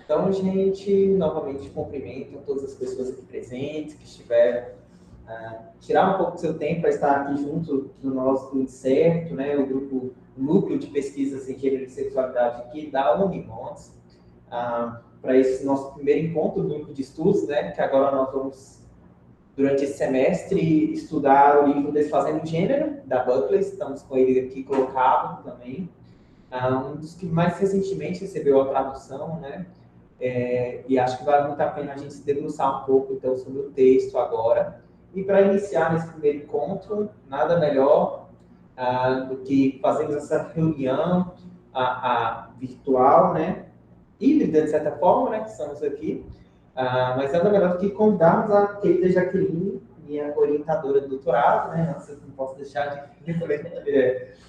Então, gente, novamente cumprimento todas as pessoas aqui presentes que estiveram, tirar um pouco do seu tempo para estar aqui junto do nosso INSERTO, né, o Núcleo de Pesquisas em Gênero e Sexualidade aqui da Unimontes, para esse nosso primeiro encontro do grupo de estudos, né, que agora nós vamos, durante esse semestre, estudar o livro Desfazendo Gênero, da Butler, estamos com ele aqui colocado também, um dos que mais recentemente recebeu a tradução, né, e acho que vale muito a pena a gente se debruçar um pouco, então, sobre o texto agora. E para iniciar nesse primeiro encontro, nada melhor do que fazermos essa reunião virtual, né? Híbrida, de certa forma, né? Que estamos aqui. Mas nada melhor do que convidarmos a querida Jaqueline, minha orientadora de doutorado, né? Nossa, eu não posso deixar de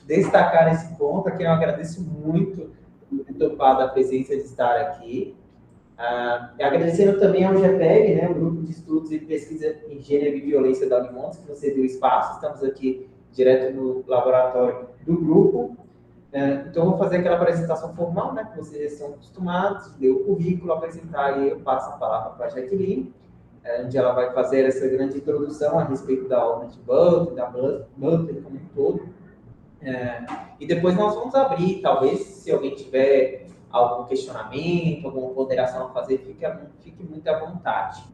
destacar esse ponto, a quem eu agradeço muito por ter topado a presença de estar aqui. Agradecendo também ao GPEG, né, o Grupo de Estudos e Pesquisa em Gênero e Violência da Unimontes, que você deu espaço. Estamos aqui direto no laboratório do grupo. Então, eu vou fazer aquela apresentação formal, né, que vocês estão acostumados, ler o currículo, apresentar, e eu passo a palavra para a Jaqueline, onde ela vai fazer essa grande introdução a respeito da obra de Butler, da Butler como um todo. E depois nós vamos abrir, talvez, se alguém tiver algum questionamento, alguma ponderação a fazer, fique muito à vontade.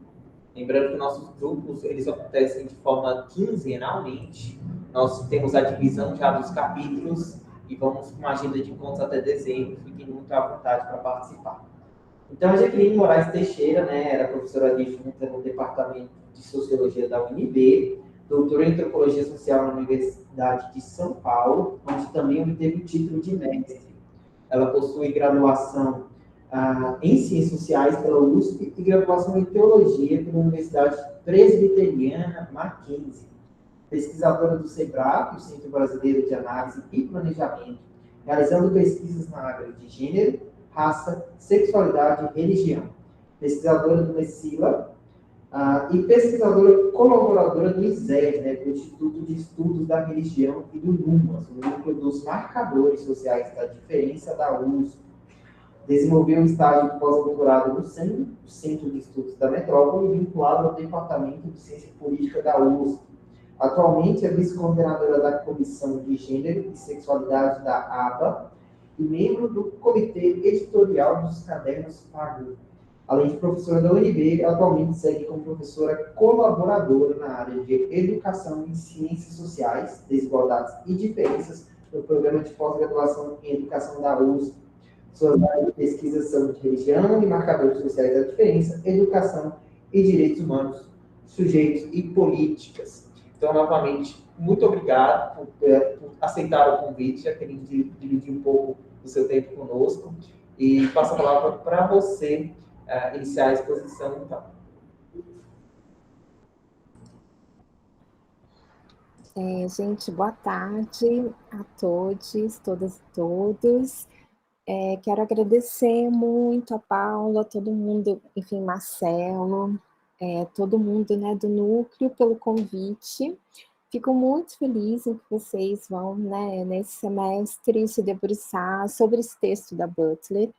Lembrando que nossos grupos, eles acontecem de forma quinzenalmente. Nós temos a divisão já dos capítulos e vamos com uma agenda de encontros até dezembro. Fiquem muito à vontade para participar. Então, a Jaqueline Moraes Teixeira, né, era professora adjunta no Departamento de Sociologia da UNB, doutora em Antropologia Social na Universidade de São Paulo, onde também obteve o título de mestre. Ela possui graduação em Ciências Sociais pela USP e graduação em Teologia pela Universidade Presbiteriana Mackenzie. Pesquisadora do SEBRAP, o Centro Brasileiro de Análise e Planejamento, realizando pesquisas na área de gênero, raça, sexualidade e religião. Pesquisadora do MESILA e pesquisadora colaboradora do ISER, né, do Instituto de Estudos da Religião e do NUMAS, o Núcleo dos Marcadores Sociais da Diferença da USP. Desenvolveu um estágio de pós-doutorado no CEM, o Centro de Estudos da Metrópole, vinculado ao Departamento de Ciência Política da USP. Atualmente é vice-coordenadora da Comissão de Gênero e Sexualidade da ABA e membro do Comitê Editorial dos Cadernos Pagu. Além de professora da UNB, atualmente segue como professora colaboradora na área de Educação em Ciências Sociais, Desigualdades e Diferenças no Programa de Pós-Graduação em Educação da USP. Suas áreas de pesquisa são de religião e marcadores sociais da diferença, educação e direitos humanos, sujeitos e políticas. Então, novamente, muito obrigado por aceitar o convite, já querendo dividir um pouco do seu tempo conosco. E passo a palavra para você iniciar a exposição, então. Gente, boa tarde a todos, todas e todos. Quero agradecer muito a Paula, a todo mundo, enfim, Marcelo, todo mundo, né, do núcleo pelo convite. Fico muito feliz em que vocês vão, né, nesse semestre se debruçar sobre esse texto da Butler.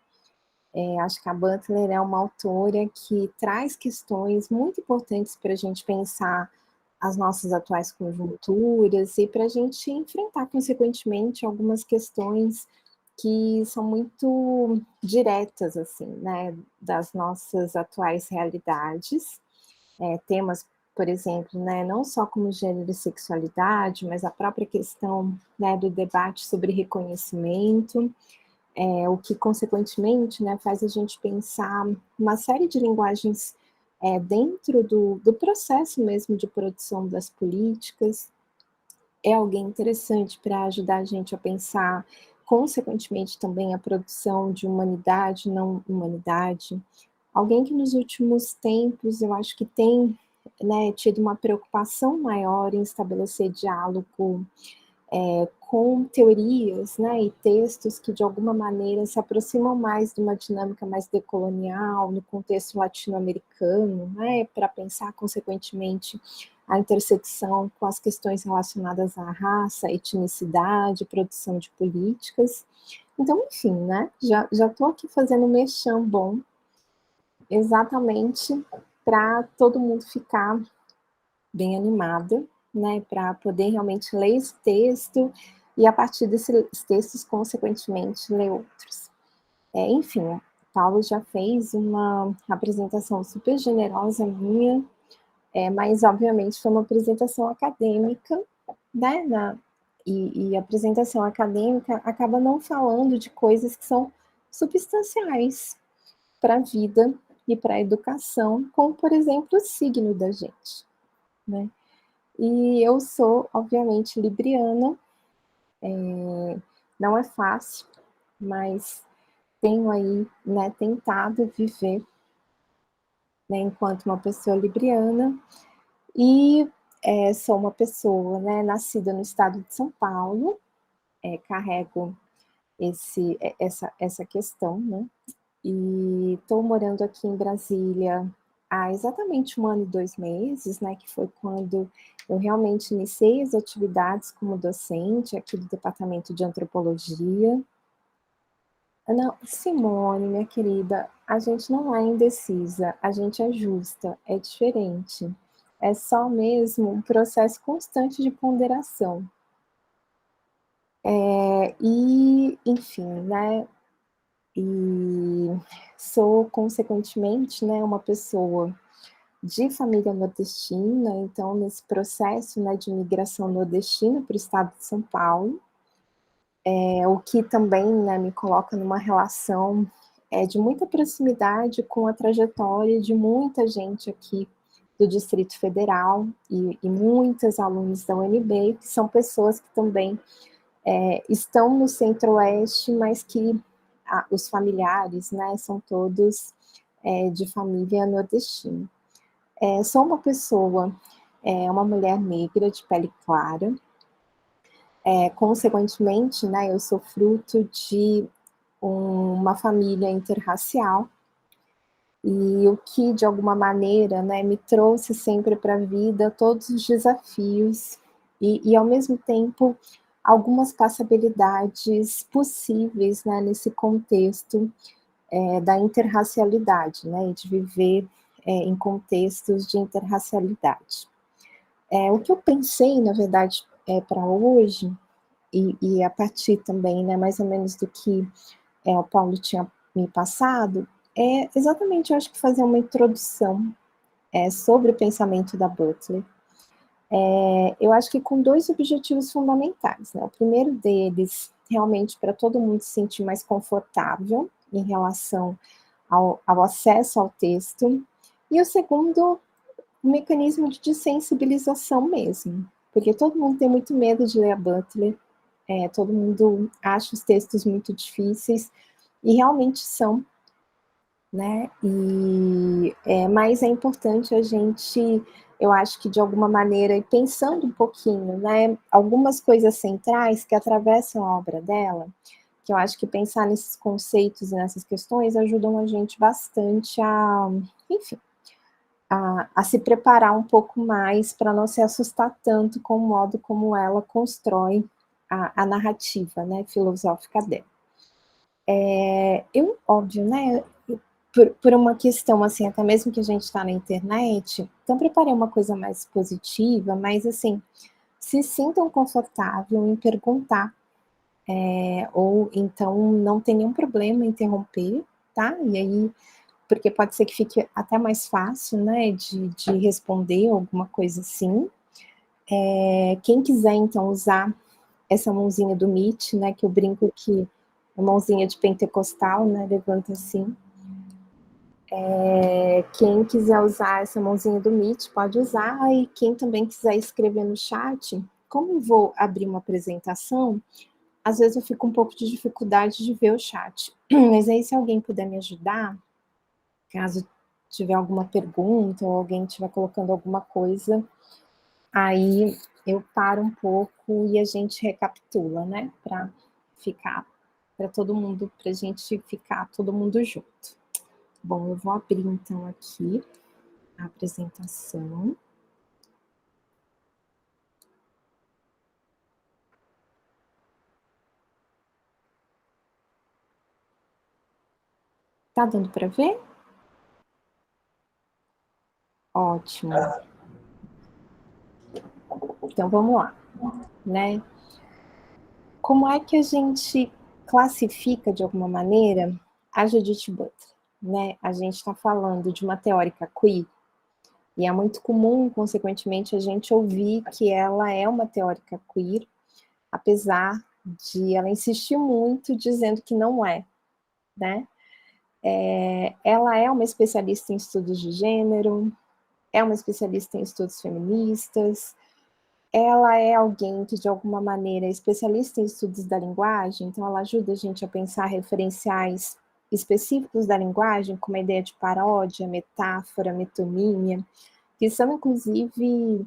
Acho que a Butler é uma autora que traz questões muito importantes para a gente pensar as nossas atuais conjunturas e para a gente enfrentar, consequentemente, algumas questões que são muito diretas, assim, né, das nossas atuais realidades. Temas, por exemplo, né, não só como gênero e sexualidade, mas a própria questão, né, do debate sobre reconhecimento, o que, consequentemente, né, faz a gente pensar uma série de linguagens dentro do processo mesmo de produção das políticas. É alguém interessante para ajudar a gente a pensar, consequentemente, também a produção de humanidade, não humanidade. Alguém que nos últimos tempos eu acho que tem, né, tido uma preocupação maior em estabelecer diálogo com teorias, né, e textos que de alguma maneira se aproximam mais de uma dinâmica mais decolonial, no contexto latino-americano, né, para pensar consequentemente a intersecção com as questões relacionadas à raça, etnicidade, produção de políticas. Então, enfim, né, já estou aqui fazendo um merchan bom exatamente para todo mundo ficar bem animado, né, para poder realmente ler esse texto e, a partir desses textos, consequentemente, ler outros. Enfim, o Paulo já fez uma apresentação super generosa minha, mas, obviamente, foi uma apresentação acadêmica, né, e a apresentação acadêmica acaba não falando de coisas que são substanciais para a vida e para a educação, como, por exemplo, o signo da gente, né? E eu sou, obviamente, libriana, não é fácil, mas tenho aí, né, tentado viver, né, enquanto uma pessoa libriana, e sou uma pessoa, né, nascida no estado de São Paulo, carrego essa questão, né, e estou morando aqui em Brasília há exatamente 1 ano e 2 meses, né, que foi quando eu realmente iniciei as atividades como docente aqui do departamento de antropologia. Não, Simone, minha querida, a gente não é indecisa, a gente é justa, é diferente. É só mesmo um processo constante de ponderação. E, enfim, né, e sou, consequentemente, né, uma pessoa de família nordestina, então nesse processo, né, de migração nordestina para o estado de São Paulo, o que também, né, me coloca numa relação de muita proximidade com a trajetória de muita gente aqui do Distrito Federal e muitos alunos da UNB, que são pessoas que também estão no Centro-Oeste, mas que os familiares, né, são todos de família nordestina. Sou uma pessoa, uma mulher negra de pele clara, consequentemente, né, eu sou fruto de uma família interracial, e o que, de alguma maneira, né, me trouxe sempre para a vida todos os desafios e, ao mesmo tempo, algumas passabilidades possíveis, né, nesse contexto da interracialidade, né, de viver em contextos de interracialidade. O que eu pensei, na verdade, para hoje, e a partir também, né, mais ou menos do que o Paulo tinha me passado, exatamente, eu acho que fazer uma introdução sobre o pensamento da Butler. Eu acho que com 2 objetivos fundamentais, né? O primeiro deles, realmente, para todo mundo se sentir mais confortável em relação ao acesso ao texto, e o segundo, um mecanismo de sensibilização mesmo, porque todo mundo tem muito medo de ler a Butler, todo mundo acha os textos muito difíceis, e realmente são, né? Mas é importante a gente, eu acho que de alguma maneira, ir pensando um pouquinho, né? Algumas coisas centrais que atravessam a obra dela, que eu acho que pensar nesses conceitos e nessas questões ajudam a gente bastante enfim, a se preparar um pouco mais para não se assustar tanto com o modo como ela constrói a narrativa, né, filosófica dela. Óbvio, né, por uma questão, assim, até mesmo que a gente está na internet, então preparei uma coisa mais positiva, mas, assim, se sintam confortável em perguntar, ou então não tem nenhum problema em interromper, tá? E aí, porque pode ser que fique até mais fácil, né, de responder alguma coisa assim. Quem quiser, então, usar essa mãozinha do Meet, né, que eu brinco que é mãozinha de pentecostal, né, levanta assim. Quem quiser usar essa mãozinha do Meet pode usar, e quem também quiser escrever no chat, como eu vou abrir uma apresentação, às vezes eu fico um pouco de dificuldade de ver o chat, mas aí se alguém puder me ajudar, caso tiver alguma pergunta ou alguém estiver colocando alguma coisa, aí eu paro um pouco e a gente recapitula, né, para todo mundo, para a gente ficar todo mundo junto. Bom, eu vou abrir então aqui a apresentação. Tá dando para ver? Ótimo. Então, vamos lá, né? Como é que a gente classifica, de alguma maneira, a Judith Butler, né? A gente está falando de uma teórica queer, e é muito comum, consequentemente, a gente ouvir que ela é uma teórica queer, apesar de ela insistir muito dizendo que não é, né? Ela é uma especialista em estudos de gênero, é uma especialista em estudos feministas, ela é alguém que, de alguma maneira, é especialista em estudos da linguagem, então ela ajuda a gente a pensar referenciais específicos da linguagem, como a ideia de paródia, metáfora, metonímia, que são, inclusive,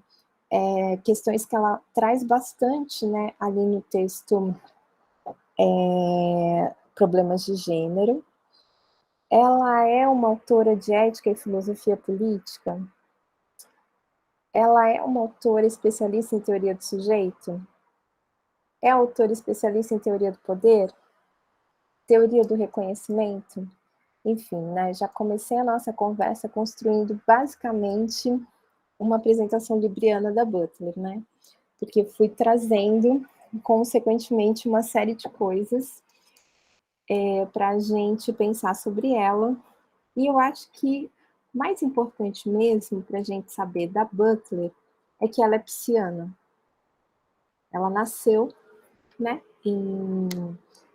questões que ela traz bastante, né, ali no texto Problemas de Gênero. Ela é uma autora de ética e filosofia política. Ela é uma autora especialista em teoria do sujeito. É autora especialista em teoria do poder, teoria do reconhecimento. Enfim, né, já comecei a nossa conversa construindo basicamente uma apresentação libriana da Butler, né? Porque fui trazendo, consequentemente, uma série de coisas para a gente pensar sobre ela. E eu acho que mais importante mesmo para a gente saber da Butler é que ela é pisciana. Ela nasceu, né, em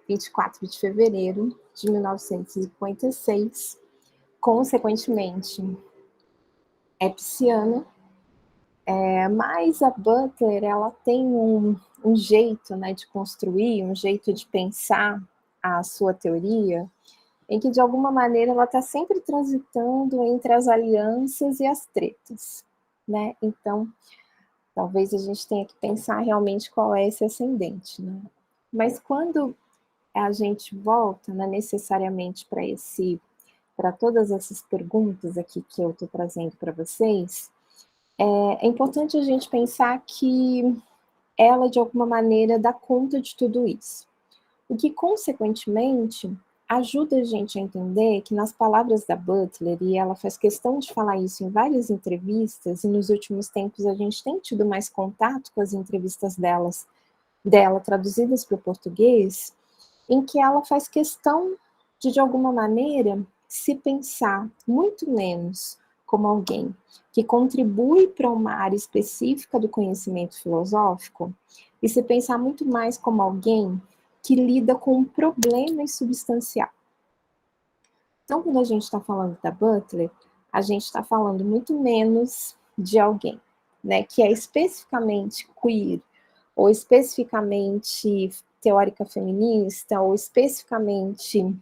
24 de fevereiro de 1956, consequentemente é pisciana, mas a Butler, ela tem um jeito, né, de construir, um jeito de pensar a sua teoria, em que, de alguma maneira, ela está sempre transitando entre as alianças e as tretas, né? Então, talvez a gente tenha que pensar realmente qual é esse ascendente, né? Mas quando a gente volta, né, necessariamente para todas essas perguntas aqui que eu estou trazendo para vocês, é importante a gente pensar que ela, de alguma maneira, dá conta de tudo isso. O que, consequentemente, ajuda a gente a entender que, nas palavras da Butler, e ela faz questão de falar isso em várias entrevistas, e nos últimos tempos a gente tem tido mais contato com as entrevistas dela traduzidas para o português, em que ela faz questão de alguma maneira, se pensar muito menos como alguém que contribui para uma área específica do conhecimento filosófico e se pensar muito mais como alguém que lida com um problema substancial. Então, quando a gente está falando da Butler, a gente está falando muito menos de alguém, né, que é especificamente queer, ou especificamente teórica feminista, ou especificamente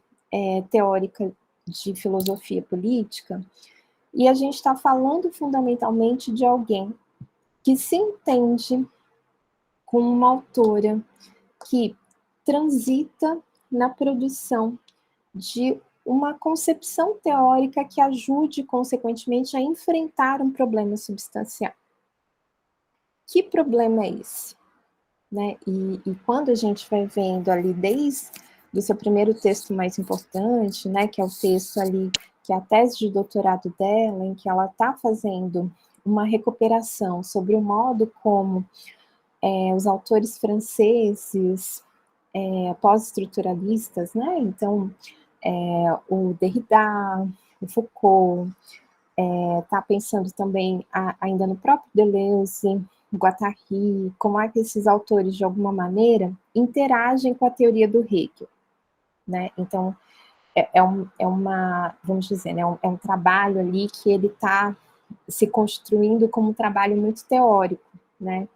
teórica de filosofia política, e a gente está falando fundamentalmente de alguém que se entende como uma autora que transita na produção de uma concepção teórica que ajude, consequentemente, a enfrentar um problema substancial. Que problema é esse? Né? E quando a gente vai vendo ali, desde o seu primeiro texto mais importante, né, que é o texto ali, que é a tese de doutorado dela, em que ela está fazendo uma recuperação sobre o modo como os autores franceses pós-estruturalistas, né, então o Derrida, o Foucault, está pensando também ainda no próprio Deleuze, Guattari, como é que esses autores, de alguma maneira, interagem com a teoria do Hegel, né? Então, vamos dizer, né, é um trabalho ali que ele está se construindo como um trabalho muito teórico, né?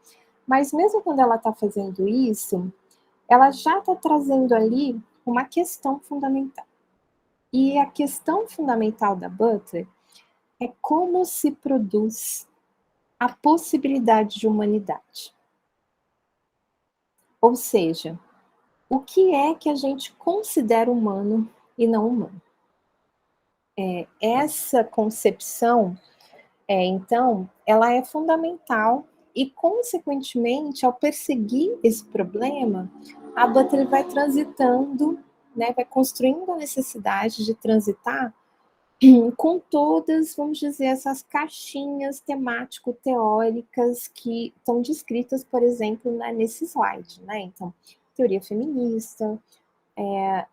Mas mesmo quando ela está fazendo isso, ela já está trazendo ali uma questão fundamental. E a questão fundamental da Butler é como se produz a possibilidade de humanidade. Ou seja, o que é que a gente considera humano e não humano? Essa concepção, então, ela é fundamental e, consequentemente, ao perseguir esse problema, a Butler vai transitando, né, vai construindo a necessidade de transitar com todas, vamos dizer, essas caixinhas temático-teóricas que estão descritas, por exemplo, nesse slide, né? Então, teoria feminista,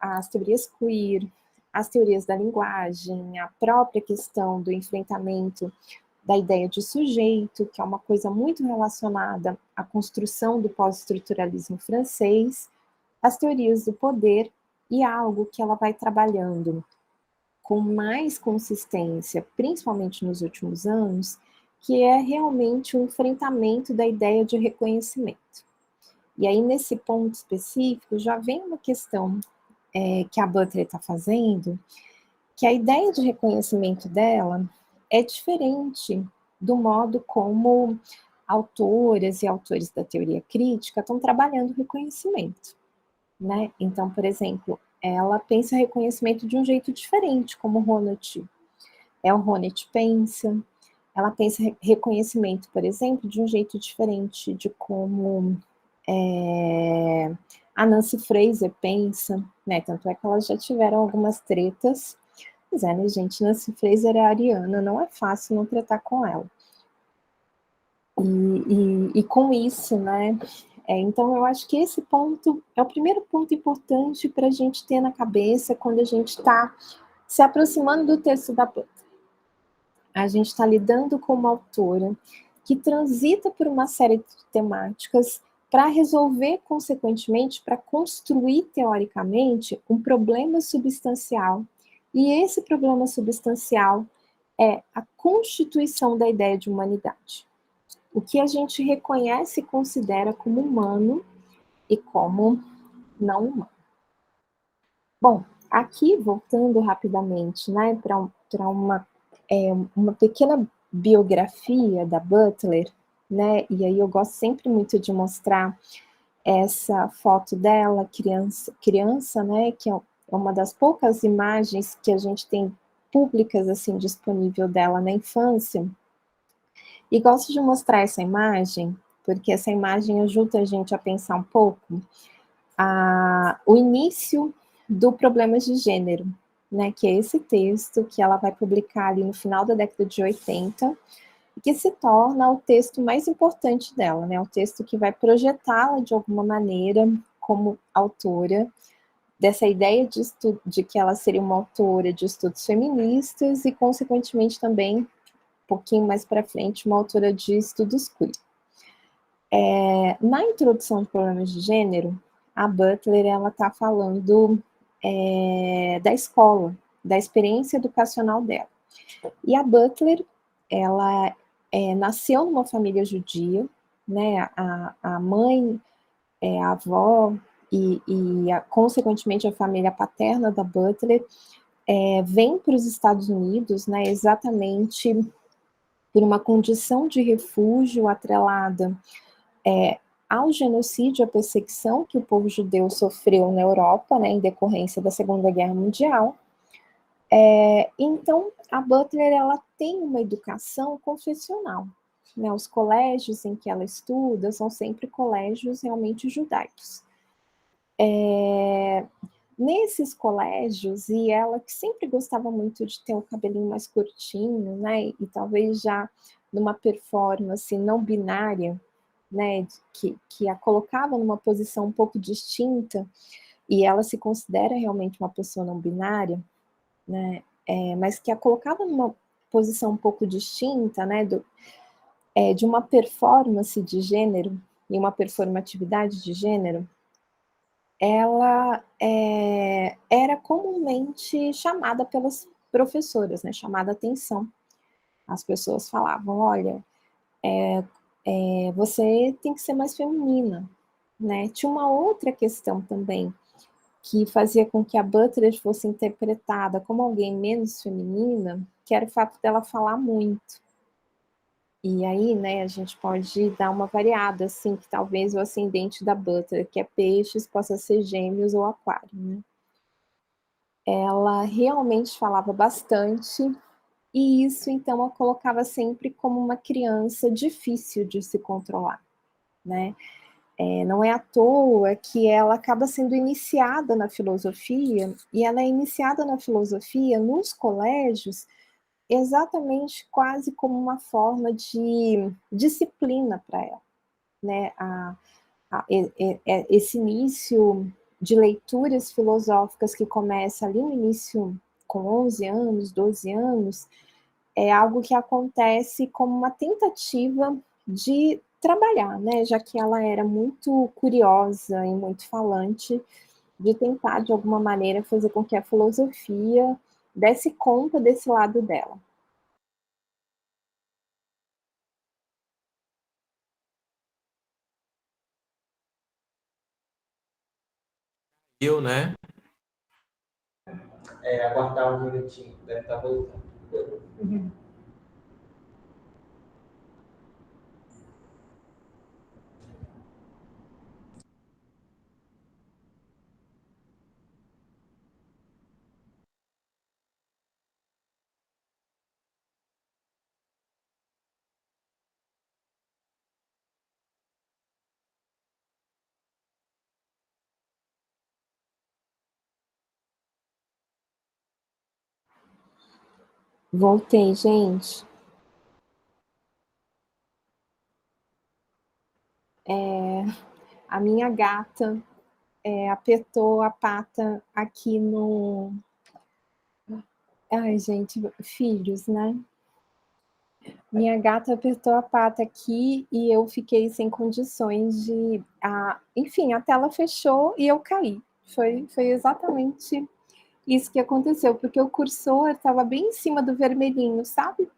as teorias queer, as teorias da linguagem, a própria questão do enfrentamento da ideia de sujeito, que é uma coisa muito relacionada à construção do pós-estruturalismo francês, as teorias do poder e algo que ela vai trabalhando com mais consistência, principalmente nos últimos anos, que é realmente o enfrentamento da ideia de reconhecimento. E aí, nesse ponto específico, já vem uma questão que a Butler está fazendo, que a ideia de reconhecimento dela é diferente do modo como autoras e autores da teoria crítica estão trabalhando o reconhecimento, né? Então, por exemplo, ela pensa reconhecimento de um jeito diferente, como o Honneth pensa. Ela pensa reconhecimento, por exemplo, de um jeito diferente de como a Nancy Fraser pensa, né? Tanto é que elas já tiveram algumas tretas. Pois é, né, gente? Nancy Fraser é ariana, não é fácil não tratar com ela. E com isso, né? Então, eu acho que esse ponto é o primeiro ponto importante para a gente ter na cabeça quando a gente está se aproximando do texto da Butler. A gente está lidando com uma autora que transita por uma série de temáticas para resolver, consequentemente, para construir, teoricamente, um problema substancial. E esse problema substancial é a constituição da ideia de humanidade. O que a gente reconhece e considera como humano e como não humano. Bom, aqui, voltando rapidamente, né, para uma pequena biografia da Butler, né, e aí eu gosto sempre muito de mostrar essa foto dela, criança, né, que é uma das poucas imagens que a gente tem públicas, assim, disponível dela na infância, e gosto de mostrar essa imagem, porque essa imagem ajuda a gente a pensar um pouco o início do Problemas de Gênero, né, que é esse texto que ela vai publicar ali no final da década de 80, que se torna o texto mais importante dela, né, o texto que vai projetá-la de alguma maneira como autora, dessa ideia de que ela seria uma autora de estudos feministas e, consequentemente, também, um pouquinho mais para frente, uma autora de estudos queer. Na introdução de Problemas de Gênero, a Butler está falando da escola, da experiência educacional dela. E a Butler, ela nasceu numa família judia, né? A mãe, a avó e consequentemente, a família paterna da Butler vem para os Estados Unidos, né? Exatamente por uma condição de refúgio atrelada ao genocídio, à perseguição que o povo judeu sofreu na Europa, né, em decorrência da Segunda Guerra Mundial. Então, a Butler, ela tem uma educação confessional, né, os colégios em que ela estuda são sempre colégios realmente judaicos. Nesses colégios, e ela que sempre gostava muito de ter o cabelinho mais curtinho, né, e talvez já numa performance não binária, né, que a colocava numa posição um pouco distinta, e ela se considera realmente uma pessoa não binária, né, mas que a colocava numa posição um pouco distinta, né, de uma performance de gênero e uma performatividade de gênero, ela era comumente chamada pelas professoras, né, chamada atenção. As pessoas falavam, olha, você tem que ser mais feminina, né? Tinha uma outra questão também, que fazia com que a Butler fosse interpretada como alguém menos feminina, que era o fato dela falar muito. E aí, né, a gente pode dar uma variada, assim, que talvez o ascendente da Butler, que é peixes, possa ser gêmeos ou aquário, né? Ela realmente falava bastante, e isso, então, a colocava sempre como uma criança difícil de se controlar, né? Não é à toa que ela acaba sendo iniciada na filosofia, e ela é iniciada na filosofia nos colégios exatamente quase como uma forma de disciplina para ela, né? Esse início de leituras filosóficas que começa ali no início com 11 anos, 12 anos, é algo que acontece como uma tentativa de trabalhar, né? Já que ela era muito curiosa e muito falante, de tentar, de alguma maneira, fazer com que a filosofia desse conta desse lado dela. Eu, né? Aguardar um minutinho, deve estar voltando. Voltei, gente. A minha gata apertou a pata aqui no... Ai, gente, filhos, né? Minha gata apertou a pata aqui e eu fiquei sem condições de... enfim, a tela fechou e eu caí. Foi exatamente isso que aconteceu, porque o cursor estava bem em cima do vermelhinho, sabe?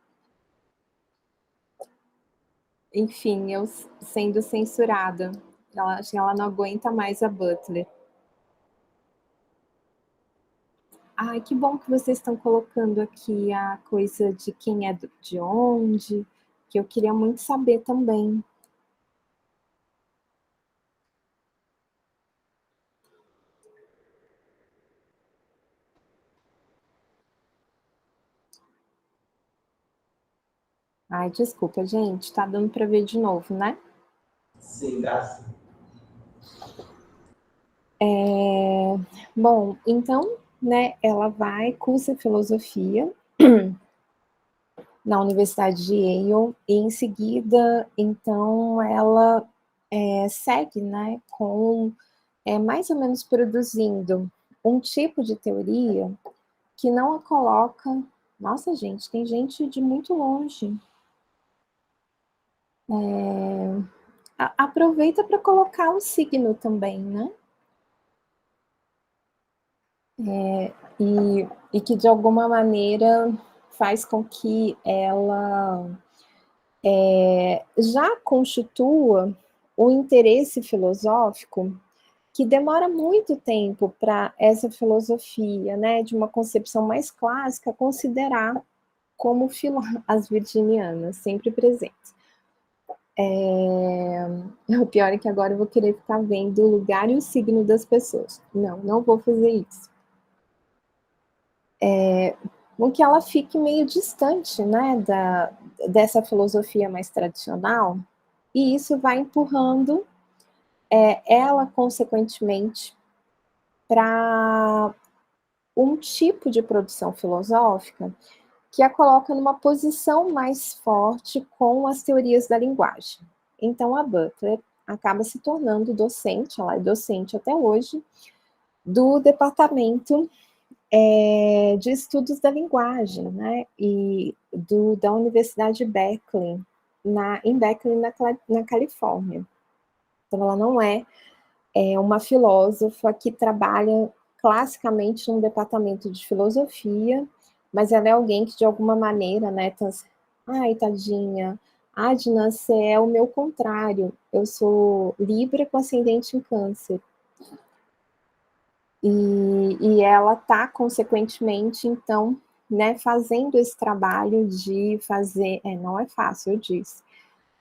Enfim, eu sendo censurada. Ela não aguenta mais a Butler. Ai, que bom que vocês estão colocando aqui a coisa de quem é de onde, que eu queria muito saber também. Ai, desculpa, gente, tá dando para ver de novo, né? Sim, dá sim. Bom, então, né, ela vai, cursa filosofia na Universidade de Yale, e em seguida, então, ela segue, né, com mais ou menos produzindo um tipo de teoria que não a coloca... Nossa, gente, tem gente de muito longe. Aproveita para colocar o signo também, né? E que de alguma maneira faz com que ela já constitua o interesse filosófico que demora muito tempo para essa filosofia, né, de uma concepção mais clássica, considerar como as virginianas, sempre presentes. O pior é que agora eu vou querer ficar vendo o lugar e o signo das pessoas. Não vou fazer isso. Com que ela fique meio distante, né, dessa filosofia mais tradicional, e isso vai empurrando ela, consequentemente, para um tipo de produção filosófica que a coloca numa posição mais forte com as teorias da linguagem. Então, a Butler acaba se tornando docente, ela é docente até hoje, do departamento de estudos da linguagem, né, e da Universidade de Berkeley, em Berkeley, na Califórnia. Então, ela não é uma filósofa que trabalha classicamente num departamento de filosofia, mas ela é alguém que, de alguma maneira, né, ai, tadinha, Adna, você é o meu contrário, eu sou Libra com ascendente em Câncer. E ela está, consequentemente, então, né, fazendo esse trabalho de fazer, não é fácil, eu disse,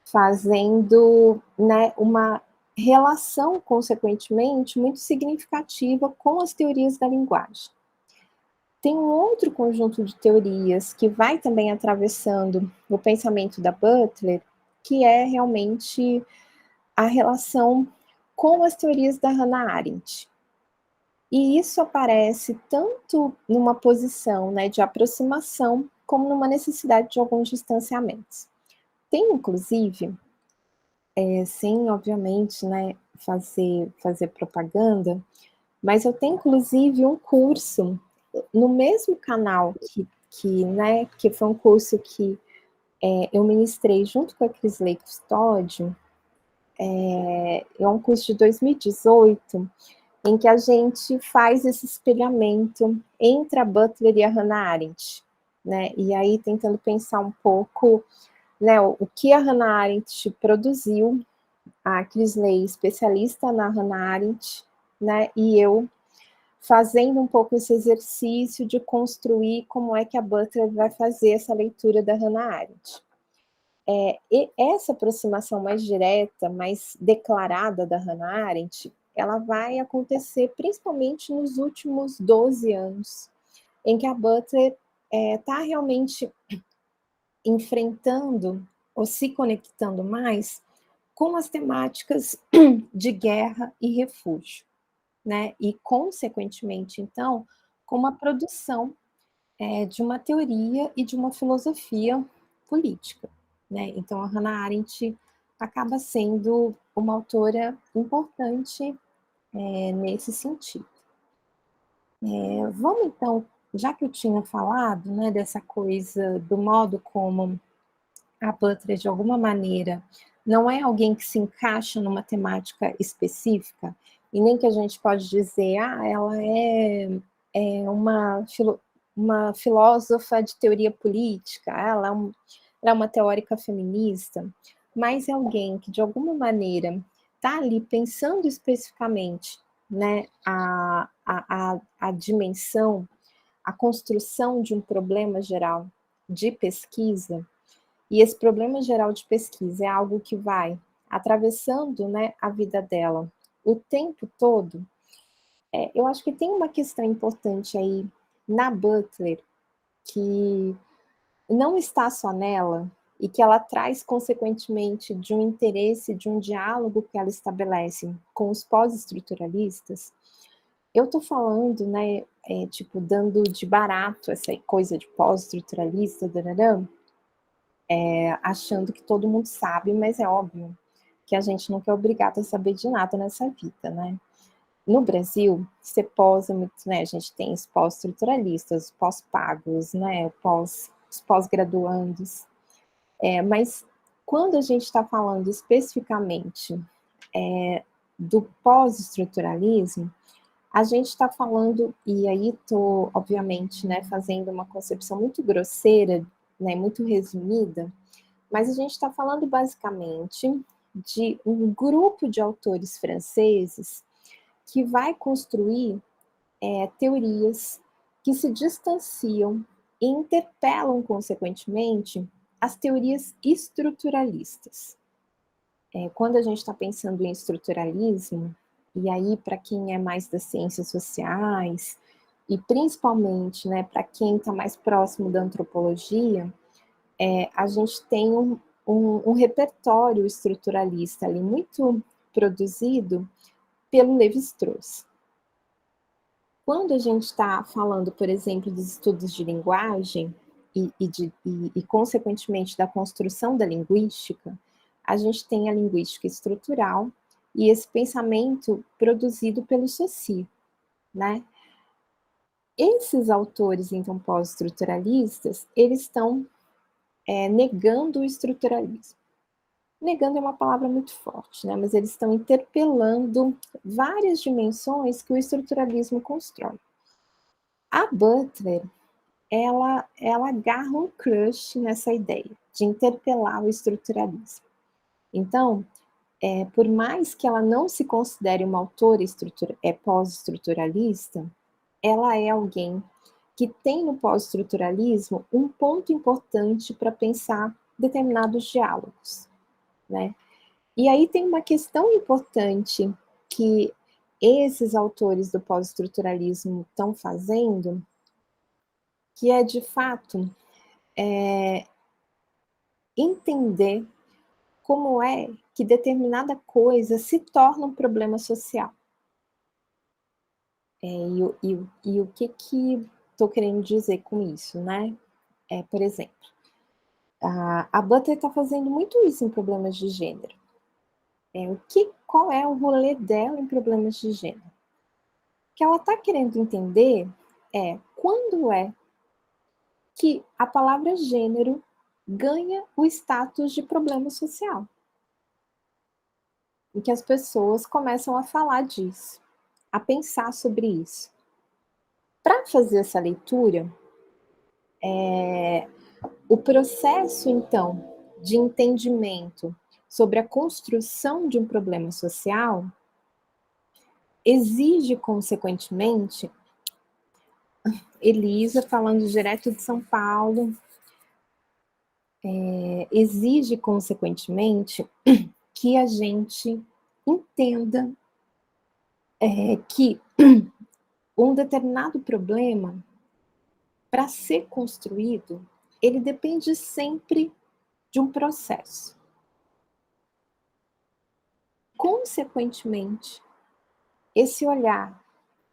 fazendo, né, uma relação, consequentemente, muito significativa com as teorias da linguagem. Tem um outro conjunto de teorias que vai também atravessando o pensamento da Butler, que é realmente a relação com as teorias da Hannah Arendt. E isso aparece tanto numa posição, né, de aproximação, como numa necessidade de alguns distanciamentos. Tem, inclusive, sem, obviamente, né, fazer propaganda, mas eu tenho, inclusive, um curso no mesmo canal que foi um curso que eu ministrei junto com a Crisley Custódio, é um curso de 2018, em que a gente faz esse espelhamento entre a Butler e a Hannah Arendt, né? E aí tentando pensar um pouco, né, o que a Hannah Arendt produziu, a Crisley, especialista na Hannah Arendt, né, e eu fazendo um pouco esse exercício de construir como é que a Butler vai fazer essa leitura da Hannah Arendt. E essa aproximação mais direta, mais declarada da Hannah Arendt, ela vai acontecer principalmente nos últimos 12 anos, em que a Butler está realmente enfrentando ou se conectando mais com as temáticas de guerra e refúgio, né? E, consequentemente, então, com a produção de uma teoria e de uma filosofia política, né? Então, a Hannah Arendt acaba sendo uma autora importante nesse sentido. Vamos, então, já que eu tinha falado, né, dessa coisa do modo como a Butler, de alguma maneira, não é alguém que se encaixa numa temática específica, e nem que a gente pode dizer, ela é uma filósofa de teoria política, ela é uma teórica feminista, mas é alguém que, de alguma maneira, está ali pensando especificamente, né, a dimensão, a construção de um problema geral de pesquisa, e esse problema geral de pesquisa é algo que vai atravessando, né, a vida dela o tempo todo. Eu acho que tem uma questão importante aí na Butler, que não está só nela, e que ela traz, consequentemente, de um interesse, de um diálogo que ela estabelece com os pós-estruturalistas. Eu estou falando, né, dando de barato essa coisa de pós-estruturalista, achando que todo mundo sabe, mas é óbvio que a gente nunca é obrigado a saber de nada nessa vida, né? No Brasil, você posa muito, né? A gente tem os pós-estruturalistas, os pós-pagos, né? Os pós-graduandos. Mas quando a gente está falando especificamente do pós-estruturalismo, a gente está falando, e aí estou, obviamente, né, fazendo uma concepção muito grosseira, né, muito resumida, mas a gente está falando basicamente de um grupo de autores franceses que vai construir teorias que se distanciam e interpelam, consequentemente, as teorias estruturalistas. Quando a gente está pensando em estruturalismo, e aí para quem é mais das ciências sociais, e principalmente, né, para quem está mais próximo da antropologia, a gente tem um repertório estruturalista ali muito produzido pelo Lévi-Strauss. Quando a gente está falando, por exemplo, dos estudos de linguagem e, consequentemente, da construção da linguística, a gente tem a linguística estrutural e esse pensamento produzido pelo Saussure, né? Esses autores, então, pós-estruturalistas, eles estão negando o estruturalismo. Negando é uma palavra muito forte, né? Mas eles estão interpelando várias dimensões que o estruturalismo constrói. A Butler, ela agarra um crush nessa ideia de interpelar o estruturalismo. Então, por mais que ela não se considere uma autora pós-estruturalista, ela é alguém que tem no pós-estruturalismo um ponto importante para pensar determinados diálogos, né? E aí tem uma questão importante que esses autores do pós-estruturalismo estão fazendo, que é, de fato, entender como é que determinada coisa se torna um problema social. E o que estou querendo dizer com isso, né? Por exemplo, a Butler está fazendo muito isso em problemas de gênero. Qual é o rolê dela em problemas de gênero? O que ela está querendo entender é quando é que a palavra gênero ganha o status de problema social. Em que as pessoas começam a falar disso, a pensar sobre isso. Para fazer essa leitura, o processo, então, de entendimento sobre a construção de um problema social exige, consequentemente, Elisa, falando direto de São Paulo, exige, consequentemente, que a gente entenda que um determinado problema, para ser construído, ele depende sempre de um processo. Consequentemente, esse olhar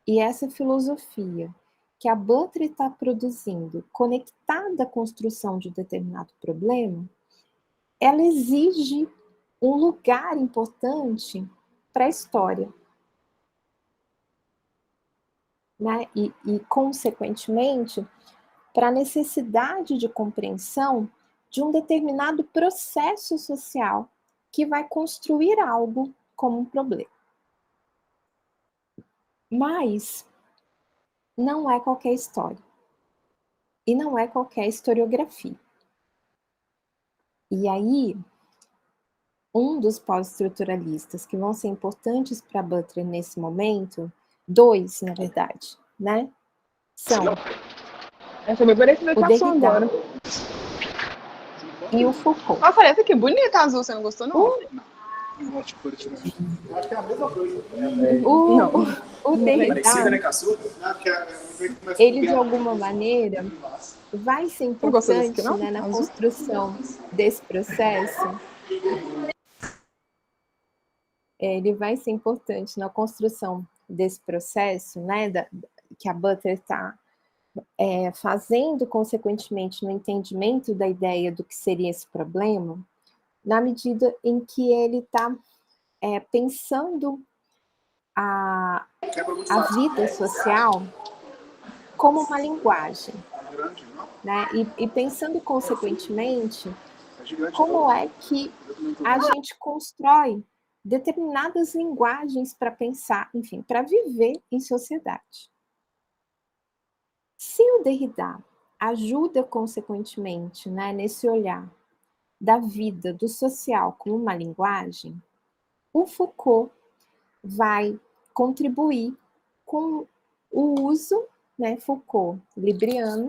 e essa filosofia que a Butler está produzindo, conectada à construção de um determinado problema, ela exige um lugar importante para a história. Né? E, consequentemente, para a necessidade de compreensão de um determinado processo social que vai construir algo como um problema. Mas não é qualquer história. E não é qualquer historiografia. E aí, um dos pós-estruturalistas que vão ser importantes para Butler nesse momento, dois, na verdade, né? São Essa é bem parecida com o a sua Derrida agora. e o Foucault. Ah, parece que bonita azul, você não gostou, não? Acho que é a mesma coisa. O Derrida, Parecida, né, com a sua? ele de alguma maneira vai ser Não gostou desse aqui, importante, não? né, na Azul? construção desse processo. Ele vai ser importante na construção desse processo, né, que a Butler está fazendo, consequentemente, no entendimento da ideia do que seria esse problema, na medida em que ele está pensando a vida social como uma linguagem, né? E pensando, consequentemente, como é que a gente constrói determinadas linguagens para pensar, enfim, para viver em sociedade. Se o Derrida ajuda, consequentemente, né, nesse olhar da vida, do social como uma linguagem, o Foucault vai contribuir com o uso, né, Foucault, libriano,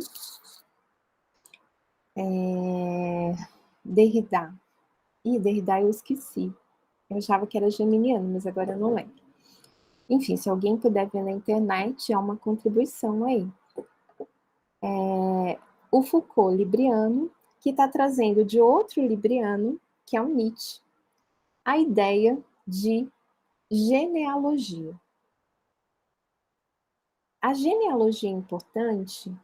Derrida. Derrida eu esqueci. Eu achava que era geminiano, mas agora eu não lembro. Enfim, se alguém puder ver na internet, é uma contribuição aí. O Foucault libriano, que está trazendo de outro libriano, que é o Nietzsche, a ideia de genealogia. A genealogia é importante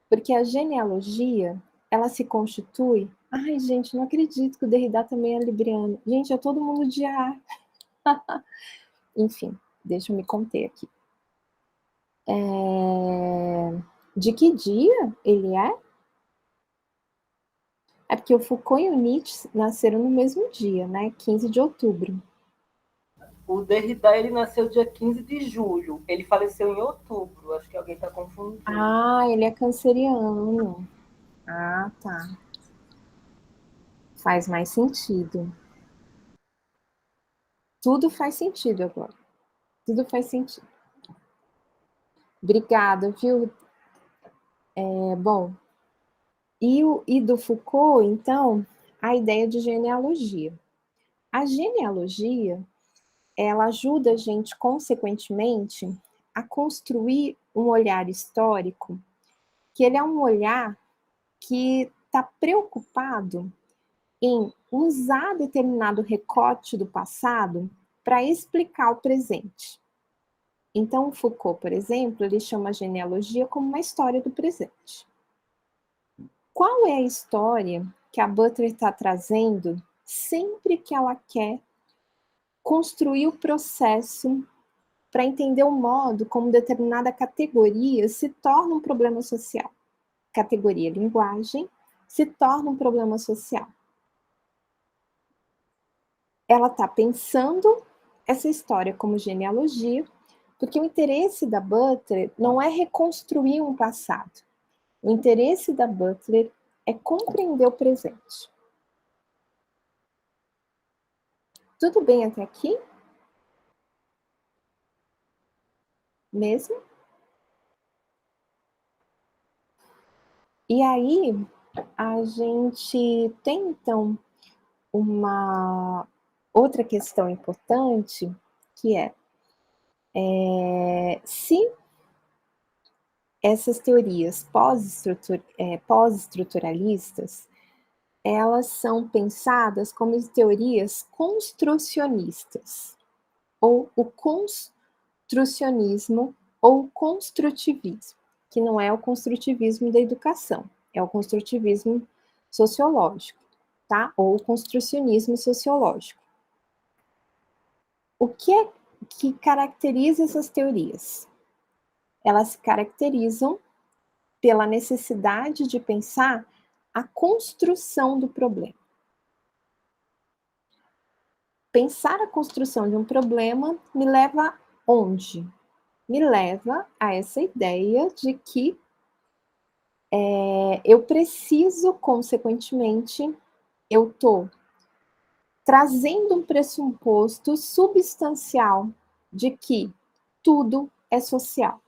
porque a genealogia, ela se constitui... Ai, gente, não acredito que o Derrida também é libriano. Gente, é todo mundo de ar. Enfim, deixa eu me conter aqui. De que dia ele é? É porque o Foucault e o Nietzsche nasceram no mesmo dia, né? 15 de outubro. O Derrida, ele nasceu dia 15 de julho. Ele faleceu em outubro. Acho que alguém está confundindo. Ah, ele é canceriano. Ah, tá. Faz mais sentido. Tudo faz sentido agora. Tudo faz sentido. Obrigada, viu? Bom, e do Foucault, então, a ideia de genealogia. A genealogia, ela ajuda a gente, consequentemente, a construir um olhar histórico, que ele é um olhar que está preocupado em usar determinado recorte do passado para explicar o presente. Então, Foucault, por exemplo, ele chama a genealogia como uma história do presente. Qual é a história que a Butler está trazendo sempre que ela quer construir o processo para entender o modo como determinada categoria se torna um problema social? Categoria linguagem se torna um problema social. Ela está pensando essa história como genealogia, porque o interesse da Butler não é reconstruir um passado. O interesse da Butler é compreender o presente. Tudo bem até aqui? Mesmo? E aí, a gente tem, então, uma outra questão importante, que se essas teorias pós-estruturalistas, elas são pensadas como teorias construcionistas, ou o construcionismo ou construtivismo, que não é o construtivismo da educação, é o construtivismo sociológico, tá? Ou o construcionismo sociológico. O que é que caracteriza essas teorias? Elas se caracterizam pela necessidade de pensar a construção do problema. Pensar a construção de um problema me leva onde? Me leva a essa ideia de que eu preciso, consequentemente, eu estou trazendo um pressuposto substancial de que tudo é social.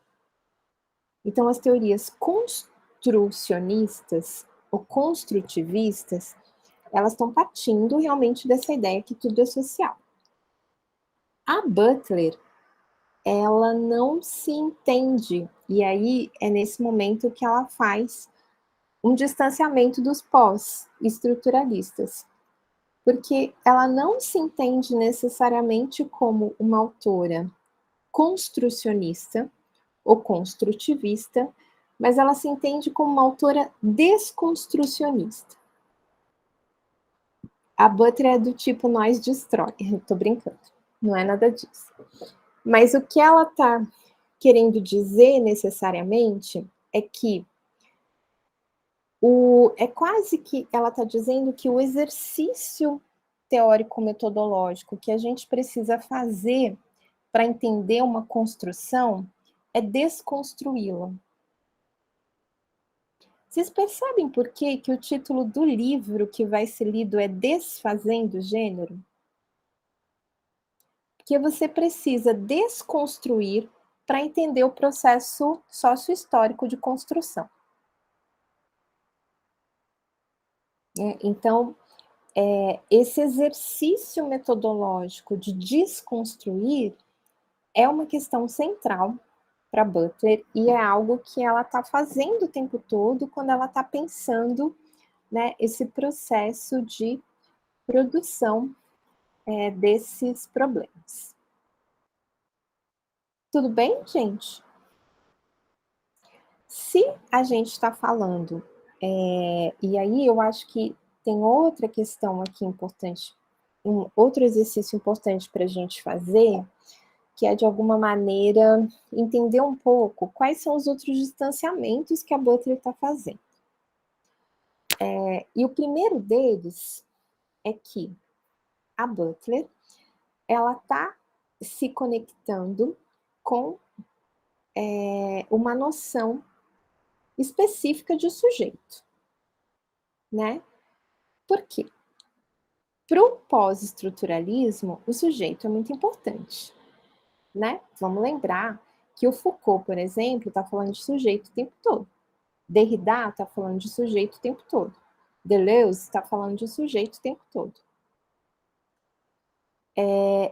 Então, as teorias construcionistas ou construtivistas, elas estão partindo realmente dessa ideia que tudo é social. A Butler, ela não se entende, e aí é nesse momento que ela faz um distanciamento dos pós-estruturalistas, porque ela não se entende necessariamente como uma autora construcionista ou construtivista, mas ela se entende como uma autora desconstrucionista. A Butler é do tipo nós destrói, tô brincando, não é nada disso. Mas o que ela está querendo dizer necessariamente é que é quase que ela está dizendo que o exercício teórico-metodológico que a gente precisa fazer para entender uma construção é desconstruí-la. Vocês percebem por que o título do livro que vai ser lido é Desfazendo o Gênero? Porque você precisa desconstruir para entender o processo sociohistórico de construção. Então, esse exercício metodológico de desconstruir é uma questão central para Butler e é algo que ela está fazendo o tempo todo quando ela está pensando, né, esse processo de produção desses problemas. Tudo bem, gente? Se a gente está falando, e aí eu acho que tem outra questão aqui importante, outro exercício importante para a gente fazer, que é, de alguma maneira, entender um pouco quais são os outros distanciamentos que a Butler está fazendo. E o primeiro deles é que a Butler, ela está se conectando com uma noção específica de sujeito, né? Por quê? Para o pós-estruturalismo, o sujeito é muito importante, né? Vamos lembrar que o Foucault, por exemplo, está falando de sujeito o tempo todo. Derrida está falando de sujeito o tempo todo. Deleuze está falando de sujeito o tempo todo.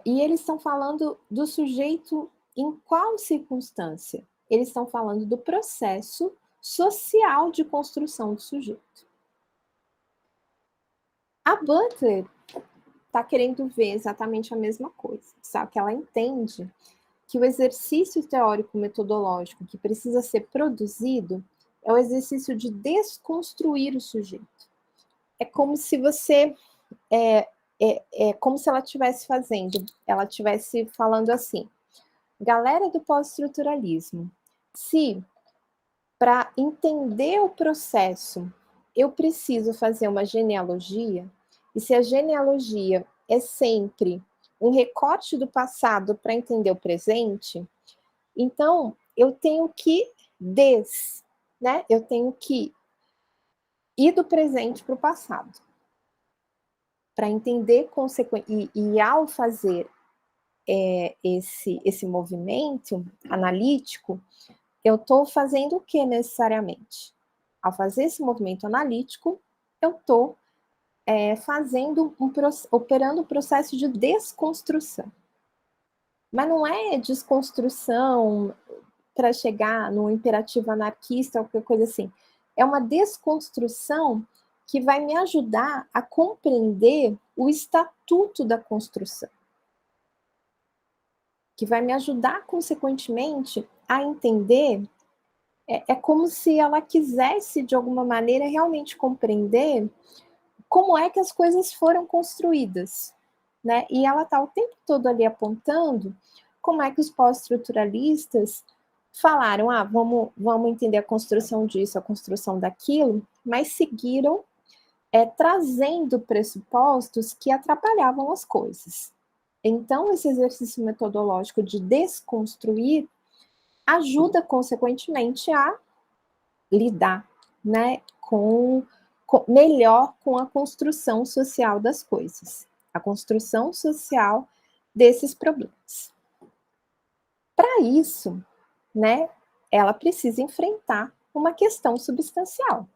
E eles estão falando do sujeito em qual circunstância? Eles estão falando do processo social de construção do sujeito. A Butler está querendo ver exatamente a mesma coisa, só que ela entende que o exercício teórico-metodológico que precisa ser produzido é o exercício de desconstruir o sujeito. É como se você... É como se ela estivesse ela estivesse falando assim, galera do pós-estruturalismo, se para entender o processo eu preciso fazer uma genealogia, e se a genealogia é sempre um recorte do passado para entender o presente, então eu tenho que né? Eu tenho que ir do presente para o passado. Para entender e ao fazer esse movimento analítico, eu estou fazendo o que necessariamente? Ao fazer esse movimento analítico, eu estou operando um processo de desconstrução. Mas não é desconstrução para chegar no imperativo anarquista ou qualquer coisa assim. É uma desconstrução que vai me ajudar a compreender o estatuto da construção. Que vai me ajudar, consequentemente, a entender. É como se ela quisesse, de alguma maneira, realmente compreender como é que as coisas foram construídas, né? E ela está o tempo todo ali apontando como é que os pós-estruturalistas falaram, vamos entender a construção disso, a construção daquilo, mas seguiram trazendo pressupostos que atrapalhavam as coisas. Então, esse exercício metodológico de desconstruir ajuda, consequentemente, a lidar, né, melhor com a construção social das coisas, a construção social desses problemas. Para isso, né, ela precisa enfrentar uma questão substancial.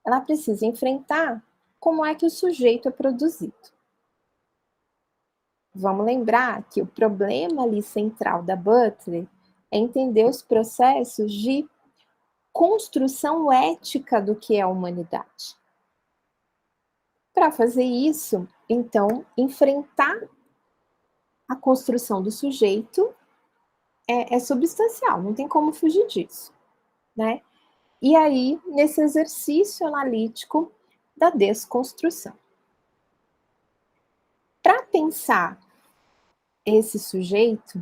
Ela precisa enfrentar como é que o sujeito é produzido. Vamos lembrar que o problema ali central da Butler é entender os processos de construção ética do que é a humanidade. Para fazer isso, então, enfrentar a construção do sujeito é substancial, não tem como fugir disso, né? E aí, nesse exercício analítico da desconstrução. Para pensar esse sujeito,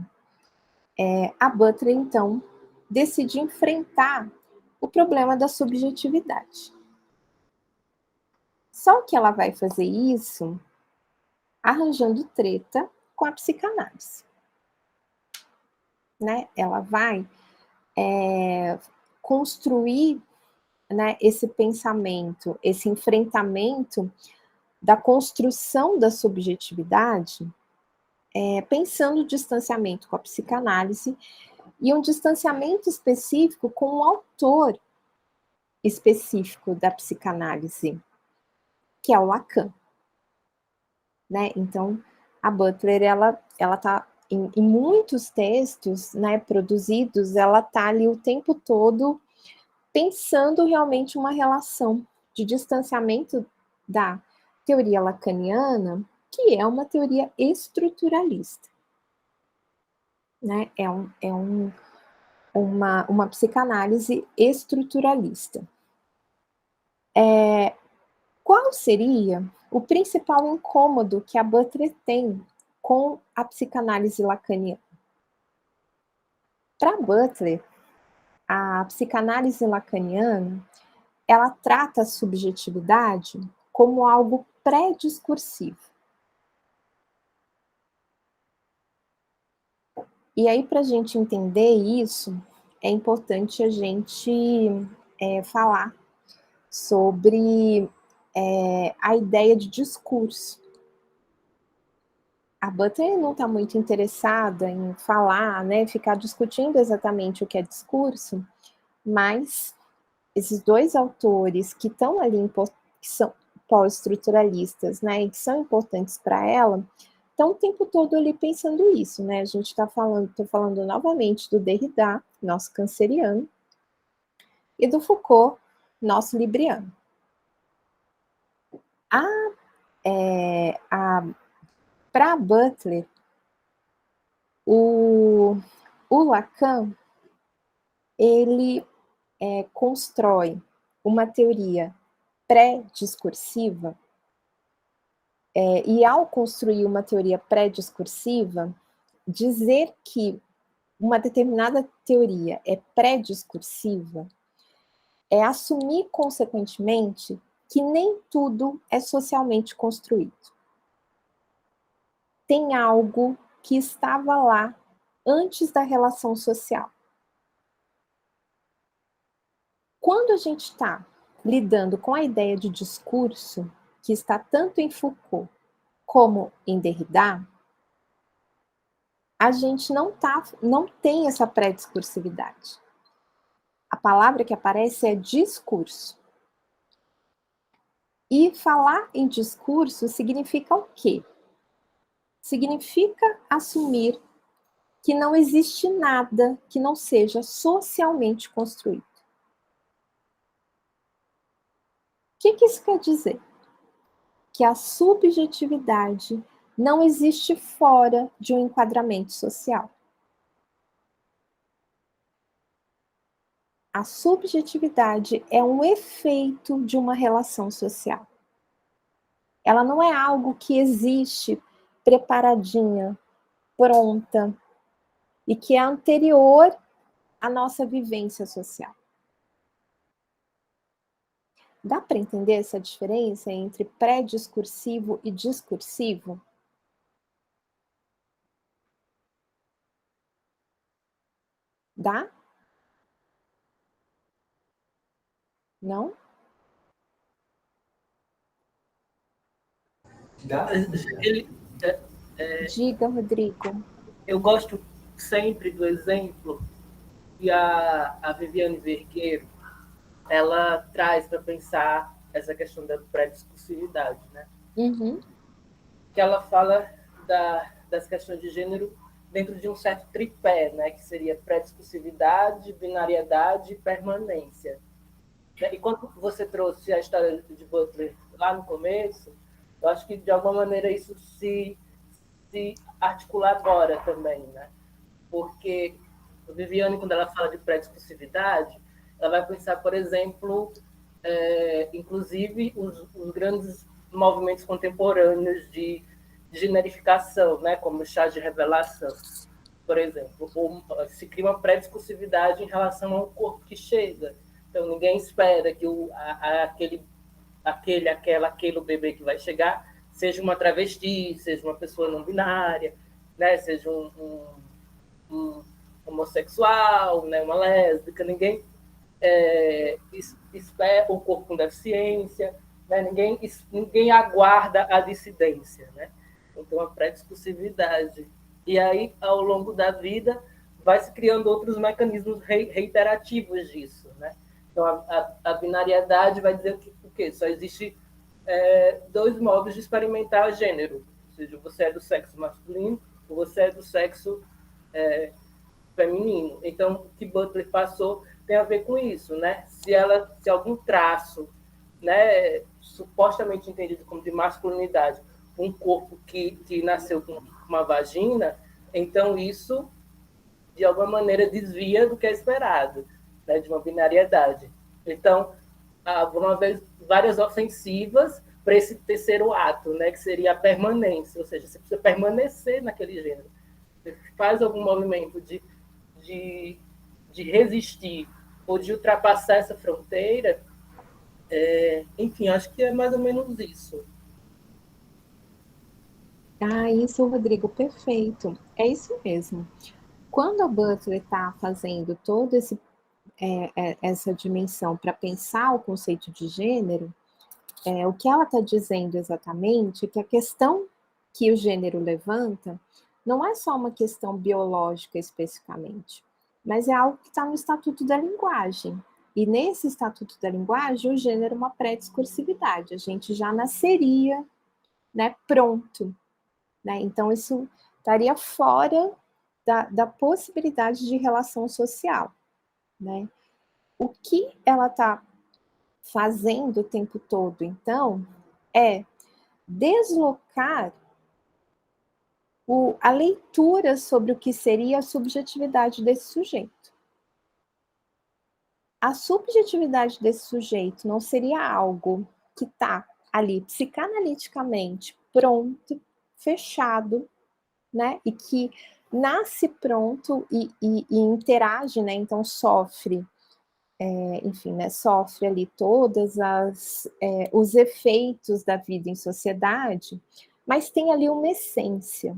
a Butler, então, decide enfrentar o problema da subjetividade. Só que ela vai fazer isso arranjando treta com a psicanálise. Né? Ela vai construir, né, esse pensamento, esse enfrentamento da construção da subjetividade, pensando o distanciamento com a psicanálise e um distanciamento específico com o autor específico da psicanálise, que é o Lacan. Né? Então, a Butler, ela está em muitos textos, né, produzidos, ela está ali o tempo todo pensando realmente uma relação de distanciamento da teoria lacaniana, que é uma teoria estruturalista. Né? Uma psicanálise estruturalista. Qual seria o principal incômodo que a Butler tem com a psicanálise lacaniana? Para Butler, a psicanálise lacaniana, ela trata a subjetividade como algo pré-discursivo. E aí, para a gente entender isso, é importante a gente falar sobre a ideia de discurso. A Butler não está muito interessada em falar, né, ficar discutindo exatamente o que é discurso, mas esses dois autores que estão ali, que são pós-estruturalistas, né, e que são importantes para ela, estão o tempo todo ali pensando isso, né? A gente está falando novamente do Derrida, nosso canceriano, e do Foucault, nosso libriano. A Para Butler, o Lacan, ele constrói uma teoria pré-discursiva, e ao construir uma teoria pré-discursiva, dizer que uma determinada teoria é pré-discursiva é assumir, consequentemente, que nem tudo é socialmente construído. Tem algo que estava lá antes da relação social. Quando a gente está lidando com a ideia de discurso, que está tanto em Foucault como em Derrida, a gente não tem essa pré-discursividade. A palavra que aparece é discurso. E falar em discurso significa o quê? Significa assumir que não existe nada que não seja socialmente construído. O que isso quer dizer? Que a subjetividade não existe fora de um enquadramento social. A subjetividade é um efeito de uma relação social. Ela não é algo que existe preparadinha, pronta, e que é anterior à nossa vivência social. Dá para entender essa diferença entre pré-discursivo e discursivo? Dá? Não? Diga, Rodrigo. Eu gosto sempre do exemplo que a Viviane Vergueiro ela traz para pensar essa questão da pré-discursividade, né? Uhum. Que ela fala das questões de gênero dentro de um certo tripé, né? Que seria pré-discursividade, binariedade e permanência. E quando você trouxe a história de Butler lá no começo, eu acho que de alguma maneira isso se articula agora também, né? Porque a Viviane, quando ela fala de pré-discursividade, ela vai pensar, por exemplo, inclusive os grandes movimentos contemporâneos de generificação, né? Como o chá de revelação, por exemplo. Ou se cria uma pré-discursividade em relação ao corpo que chega. Então, ninguém espera que aquele bebê que vai chegar seja uma travesti, seja uma pessoa não binária, né? Seja um homossexual, né? Uma lésbica. Ninguém espera um corpo com deficiência, né? Ninguém aguarda a dissidência, né? Então, a pré-discursividade. E aí, ao longo da vida, vai se criando outros mecanismos reiterativos disso, né? Então, a binariedade vai dizer que o quê? Só existe dois modos de experimentar gênero. Ou seja, você é do sexo masculino ou você é do sexo feminino. Então, o que Butler passou tem a ver com isso, né? Se algum traço, né, supostamente entendido como de masculinidade, um corpo que nasceu com uma vagina, então isso, de alguma maneira, desvia do que é esperado, né, de uma binariedade. Então, vão haver várias ofensivas para esse terceiro ato, né, que seria a permanência, ou seja, você precisa permanecer naquele gênero. Você faz algum movimento de resistir ou de ultrapassar essa fronteira, enfim, acho que é mais ou menos isso. Isso, Rodrigo, perfeito. É isso mesmo. Quando a Butler está fazendo toda essa dimensão para pensar o conceito de gênero, o que ela está dizendo exatamente é que a questão que o gênero levanta não é só uma questão biológica especificamente, mas é algo que está no Estatuto da Linguagem. E nesse Estatuto da Linguagem, o gênero é uma pré-discursividade. A gente já nasceria, né, pronto. Né? Então, isso estaria fora da possibilidade de relação social. Né? O que ela está fazendo o tempo todo, então, é deslocar a leitura sobre o que seria a subjetividade desse sujeito. A subjetividade desse sujeito não seria algo que está ali psicanaliticamente pronto, fechado, né? E que nasce pronto e interage, né? Então sofre, enfim, né? Sofre ali todas os efeitos da vida em sociedade, mas tem ali uma essência,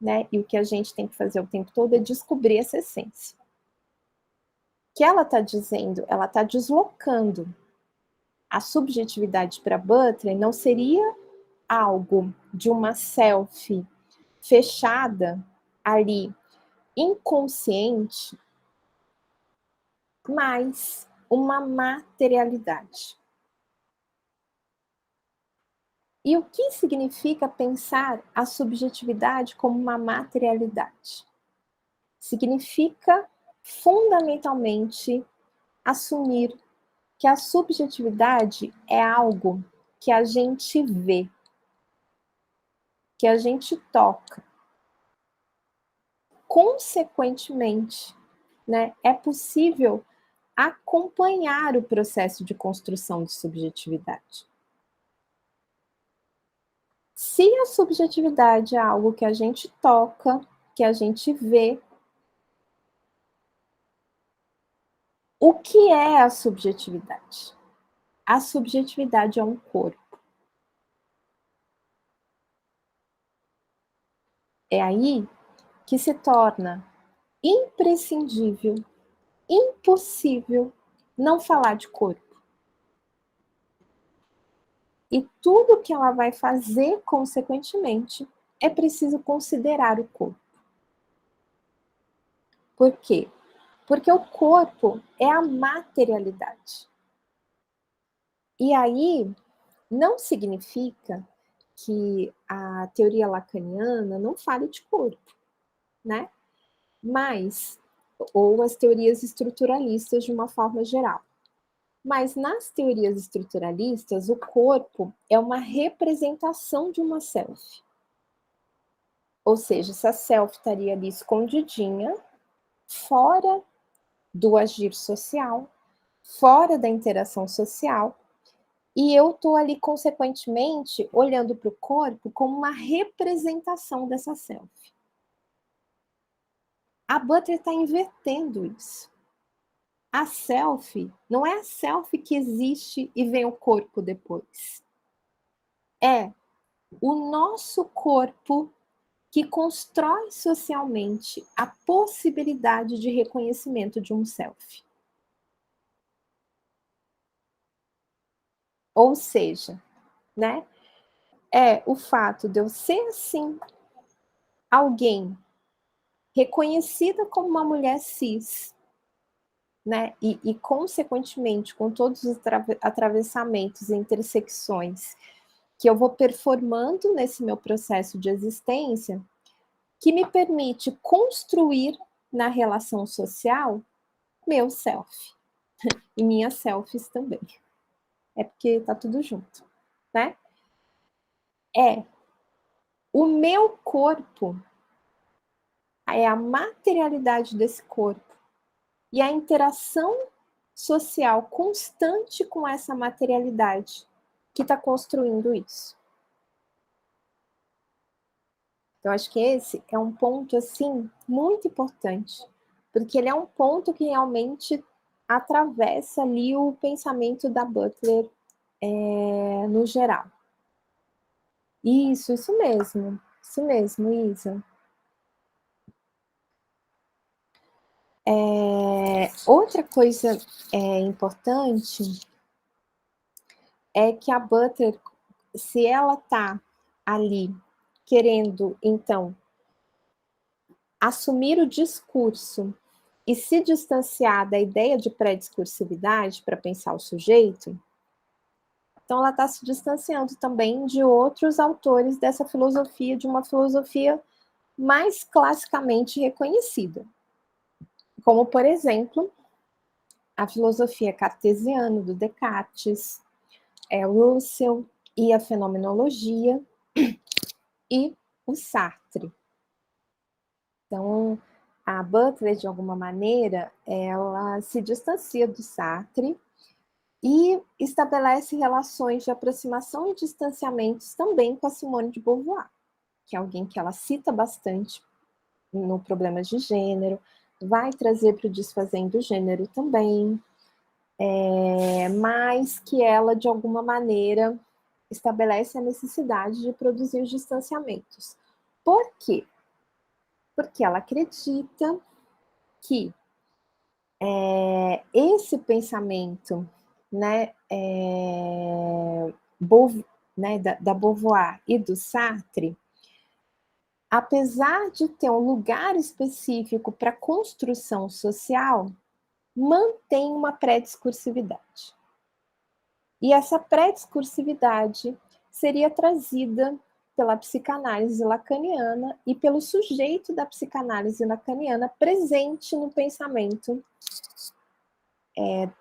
né? E o que a gente tem que fazer o tempo todo é descobrir essa essência. O que ela está dizendo? Ela está deslocando. A subjetividade para Butler não seria algo de uma self fechada ali, inconsciente, mas uma materialidade. E o que significa pensar a subjetividade como uma materialidade? Significa, fundamentalmente, assumir que a subjetividade é algo que a gente vê, que a gente toca. Consequentemente, né, é possível acompanhar o processo de construção de subjetividade. Se a subjetividade é algo que a gente toca, que a gente vê, o que é a subjetividade? A subjetividade é um corpo. É aí que se torna imprescindível, impossível não falar de corpo. E tudo que ela vai fazer, consequentemente, é preciso considerar o corpo. Por quê? Porque o corpo é a materialidade. E aí, não significa que a teoria lacaniana não fale de corpo, né? Mas, ou as teorias estruturalistas de uma forma geral. Mas nas teorias estruturalistas, o corpo é uma representação de uma self. Ou seja, essa self estaria ali escondidinha, fora do agir social, fora da interação social, e eu estou ali, consequentemente, olhando para o corpo como uma representação dessa self. A Butler está invertendo isso. A self não é a self que existe e vem o corpo depois. É o nosso corpo que constrói socialmente a possibilidade de reconhecimento de um self. Ou seja, né, é o fato de eu ser, assim, alguém reconhecida como uma mulher cis, né, e consequentemente, com todos os atravessamentos e intersecções que eu vou performando nesse meu processo de existência, que me permite construir na relação social meu self e minhas selfies também. É porque tá tudo junto, né? É o meu corpo, é a materialidade desse corpo e a interação social constante com essa materialidade que está construindo isso. Então, acho que esse é um ponto, assim, muito importante, porque ele é um ponto que realmente atravessa ali o pensamento da Butler no geral. Isso mesmo, Isa. Outra coisa importante é que a Butler, se ela está ali querendo, então, assumir o discurso e se distanciar da ideia de pré-discursividade para pensar o sujeito, então ela está se distanciando também de outros autores dessa filosofia, de uma filosofia mais classicamente reconhecida. Como, por exemplo, a filosofia cartesiana do Descartes, Russell, e a fenomenologia e o Sartre. Então, a Butler, de alguma maneira, ela se distancia do Sartre e estabelece relações de aproximação e distanciamentos também com a Simone de Beauvoir, que é alguém que ela cita bastante no Problemas de Gênero, vai trazer para o Desfazendo o Gênero também, mas que ela, de alguma maneira, estabelece a necessidade de produzir os distanciamentos. Por quê? Porque ela acredita que esse pensamento, né, da Beauvoir e do Sartre, apesar de ter um lugar específico para construção social, mantém uma pré-discursividade. E essa pré-discursividade seria trazida pela psicanálise lacaniana e pelo sujeito da psicanálise lacaniana presente no pensamento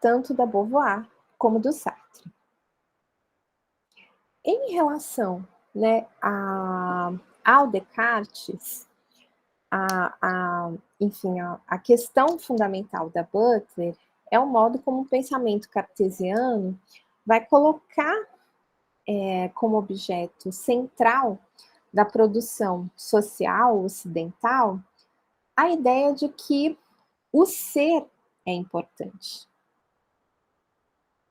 tanto da Beauvoir como do Sartre. Em relação, né, ao Descartes, enfim, a questão fundamental da Butler é o modo como o pensamento cartesiano vai colocar como objeto central da produção social ocidental a ideia de que o ser é importante.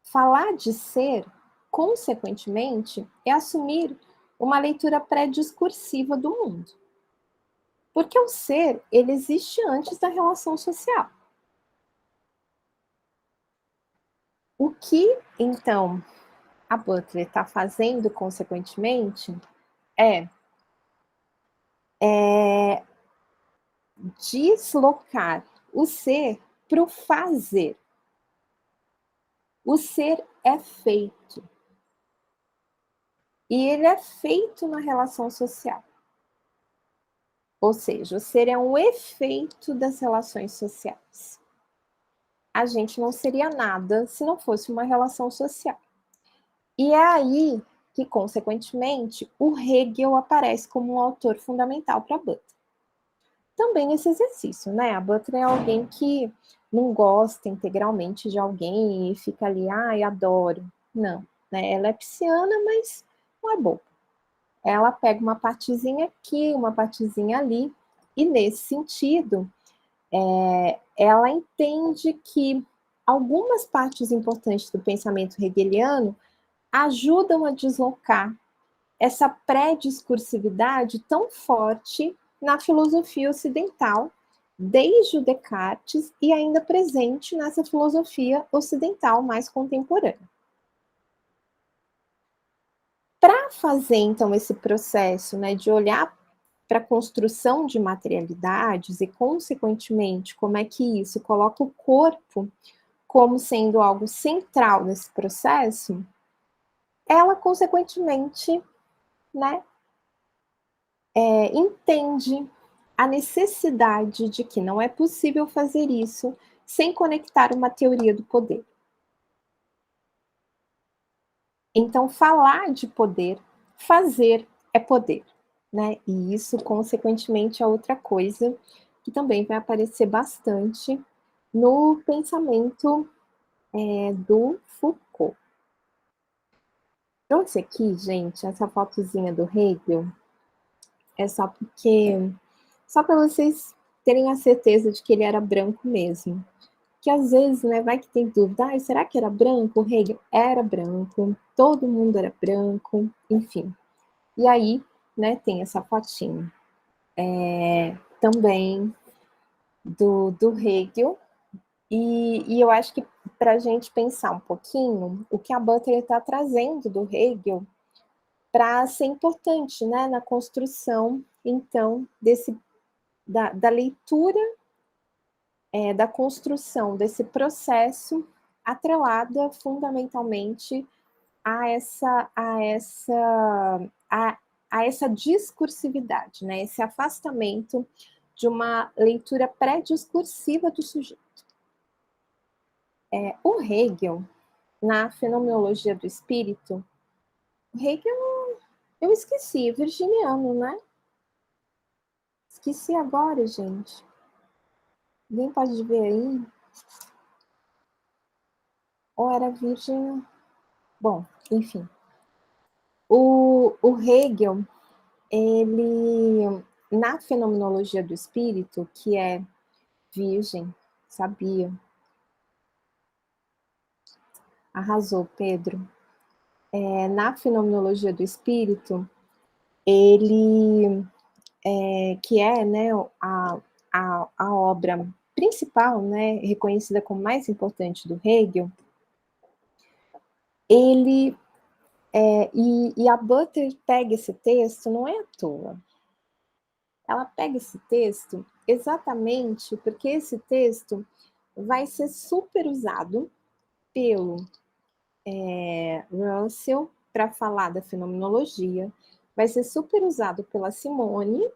Falar de ser, consequentemente, é assumir uma leitura pré-discursiva do mundo. Porque o ser, ele existe antes da relação social. O que, então, a Butler está fazendo, consequentemente, é deslocar o ser para o fazer. O ser é feito. E ele é feito na relação social. Ou seja, o ser é um efeito das relações sociais. A gente não seria nada se não fosse uma relação social. E é aí que, consequentemente, o Hegel aparece como um autor fundamental para Butler. Também nesse exercício, né? A Butler é alguém que não gosta integralmente de alguém e fica ali, ai, adoro. Não, né? Ela é pisciana, mas não é boba. Ela pega uma partezinha aqui, uma partezinha ali, e nesse sentido, ela entende que algumas partes importantes do pensamento hegeliano ajudam a deslocar essa pré-discursividade tão forte na filosofia ocidental, desde o Descartes e ainda presente nessa filosofia ocidental mais contemporânea. Para fazer, então, esse processo, né, de olhar para a construção de materialidades e, consequentemente, como é que isso coloca o corpo como sendo algo central nesse processo, ela, consequentemente, né, entende a necessidade de que não é possível fazer isso sem conectar uma teoria do poder. Então, falar de poder, fazer é poder, né? E isso, consequentemente, é outra coisa que também vai aparecer bastante no pensamento do Foucault. Trouxe aqui, gente, essa fotozinha do Hegel, é só para vocês terem a certeza de que ele era branco mesmo. Que às vezes, né, vai que tem dúvida, será que era branco? O Hegel era branco, todo mundo era branco, enfim. E aí, né, tem essa fotinha também do Hegel, e eu acho que para a gente pensar um pouquinho, o que a Butler está trazendo do Hegel para ser importante, né, na construção, então, da leitura, da construção desse processo atrelada fundamentalmente a essa discursividade, né, esse afastamento de uma leitura pré-discursiva do sujeito. O Hegel, na Fenomenologia do Espírito, Hegel, eu esqueci, virginiano, né? Esqueci agora, gente. Alguém pode ver aí? Ou era virgem? Bom, enfim. O Hegel, ele, na fenomenologia do espírito, que é virgem, sabia? Arrasou, Pedro. Na fenomenologia do espírito, ele, que é, né, a obra principal, né, reconhecida como mais importante do Hegel, ele, e a Butler pega esse texto, não é à toa. Ela pega esse texto exatamente porque esse texto vai ser super usado pelo Russell para falar da fenomenologia, vai ser super usado pela Simone,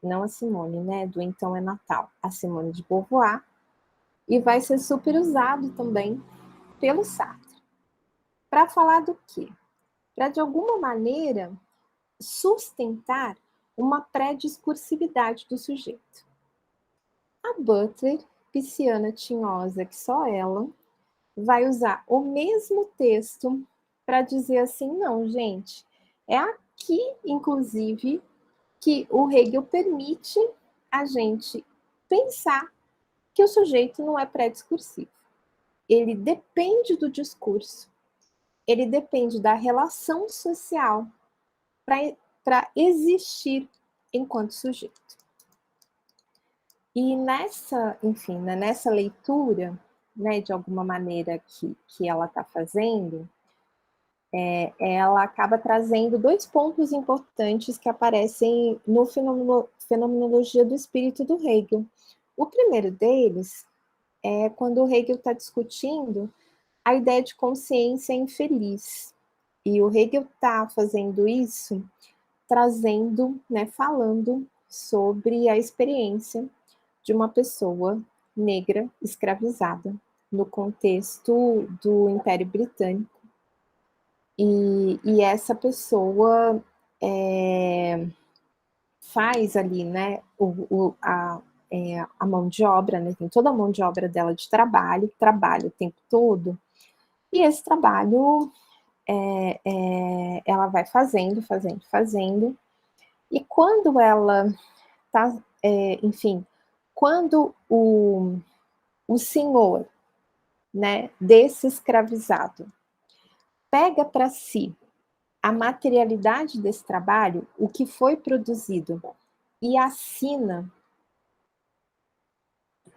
não a Simone, né, do Então é Natal, a Simone de Beauvoir, e vai ser super usado também pelo Sartre. Para falar do quê? Para, de alguma maneira, sustentar uma pré-discursividade do sujeito. A Butler, pisciana tinhosa que só ela, vai usar o mesmo texto para dizer assim, não, gente, é aqui, inclusive, que o Hegel permite a gente pensar que o sujeito não é pré-discursivo. Ele depende do discurso, ele depende da relação social para existir enquanto sujeito. E nessa, enfim, né, nessa leitura, né, de alguma maneira que ela está fazendo, ela acaba trazendo dois pontos importantes que aparecem no Fenomenologia do Espírito do Hegel. O primeiro deles é quando o Hegel está discutindo a ideia de consciência infeliz. E o Hegel está fazendo isso, trazendo, né, falando sobre a experiência de uma pessoa negra escravizada no contexto do Império Britânico. E essa pessoa faz ali, né, a mão de obra, né, tem toda a mão de obra dela de trabalho, trabalha o tempo todo, e esse trabalho ela vai fazendo, e quando ela tá, enfim, quando o senhor, né, desse escravizado pega para si a materialidade desse trabalho, o que foi produzido, e assina,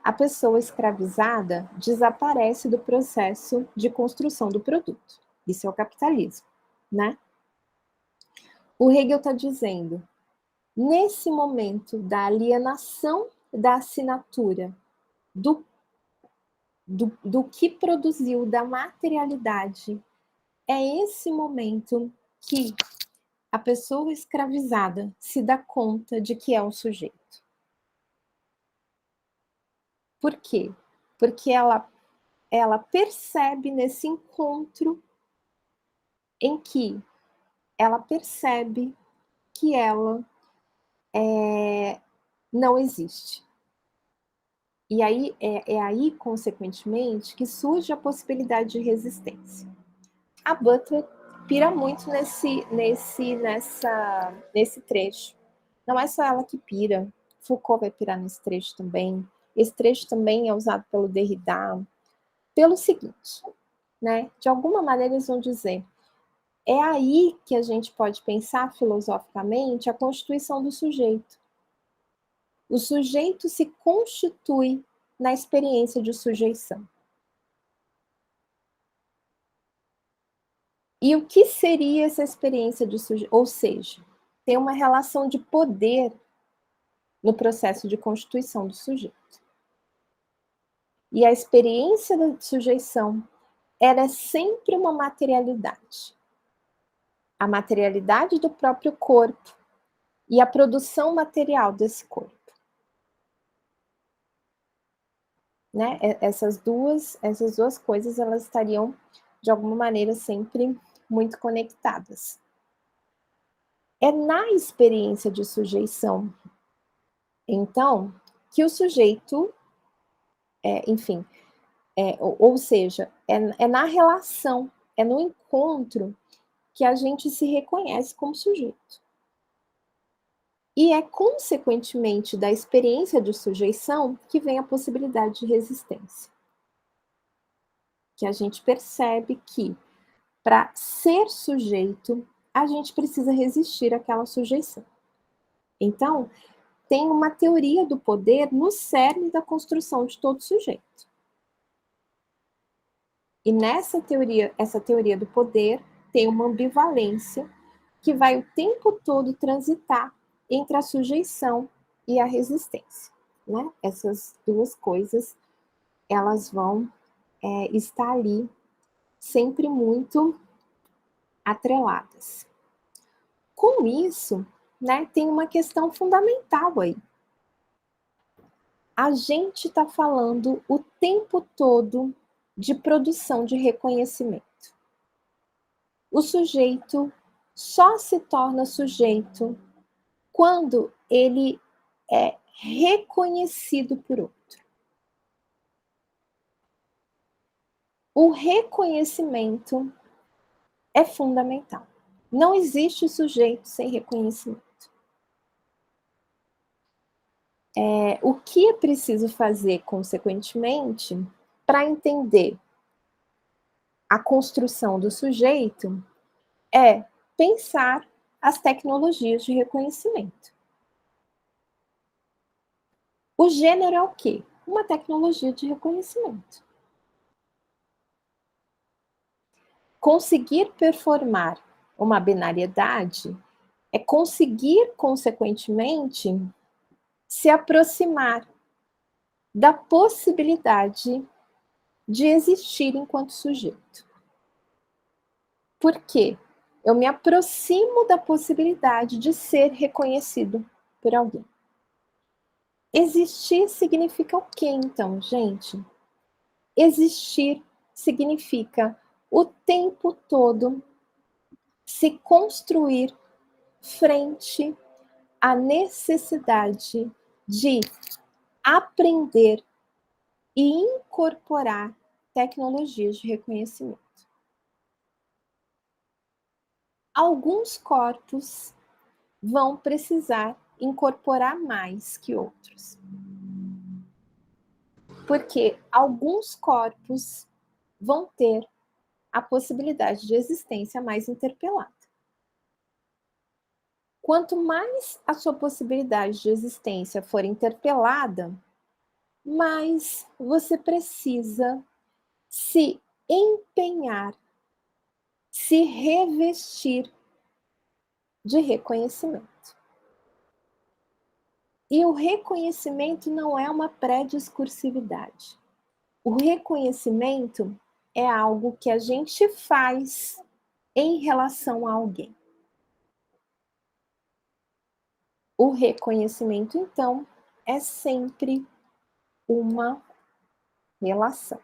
a pessoa escravizada desaparece do processo de construção do produto. Isso é o capitalismo, né? O Hegel está dizendo, nesse momento da alienação da assinatura do que produziu, da materialidade, é esse momento que a pessoa escravizada se dá conta de que é um sujeito. Por quê? Porque ela percebe nesse encontro em que ela percebe que ela não existe. E aí é aí, consequentemente, que surge a possibilidade de resistência. A Butler pira muito nesse trecho. Não é só ela que pira, Foucault vai pirar nesse trecho também. Esse trecho também é usado pelo Derrida, pelo seguinte, né? De alguma maneira eles vão dizer, é aí que a gente pode pensar filosoficamente a constituição do sujeito. O sujeito se constitui na experiência de sujeição. E o que seria essa experiência de sujeição? Ou seja, tem uma relação de poder no processo de constituição do sujeito. E a experiência da sujeição, ela é sempre uma materialidade. A materialidade do próprio corpo e a produção material desse corpo. Né? Essas duas coisas, elas estariam, de alguma maneira, sempre muito conectadas. É na experiência de sujeição, então, que o sujeito, enfim, ou seja, é na relação, é no encontro que a gente se reconhece como sujeito. E é, consequentemente, da experiência de sujeição que vem a possibilidade de resistência. Que a gente percebe que, para ser sujeito, a gente precisa resistir àquela sujeição. Então, tem uma teoria do poder no cerne da construção de todo sujeito. E essa teoria do poder tem uma ambivalência que vai o tempo todo transitar entre a sujeição e a resistência, né? Essas duas coisas, elas vão estar ali sempre muito atreladas. Com isso, né, tem uma questão fundamental aí. A gente está falando o tempo todo de produção de reconhecimento. O sujeito só se torna sujeito quando ele é reconhecido por outro. O reconhecimento é fundamental. Não existe sujeito sem reconhecimento. O que é preciso fazer, consequentemente, para entender a construção do sujeito é pensar as tecnologias de reconhecimento. O gênero é o quê? Uma tecnologia de reconhecimento. Conseguir performar uma binariedade é conseguir, consequentemente, se aproximar da possibilidade de existir enquanto sujeito. Por quê? Eu me aproximo da possibilidade de ser reconhecido por alguém. Existir significa o quê, então, gente? Existir significa o tempo todo se construir frente à necessidade de aprender e incorporar tecnologias de reconhecimento. Alguns corpos vão precisar incorporar mais que outros. Porque alguns corpos vão ter a possibilidade de existência mais interpelada. Quanto mais a sua possibilidade de existência for interpelada, mais você precisa se empenhar, se revestir de reconhecimento. E o reconhecimento não é uma pré-discursividade. O reconhecimento é algo que a gente faz em relação a alguém. O reconhecimento, então, é sempre uma relação.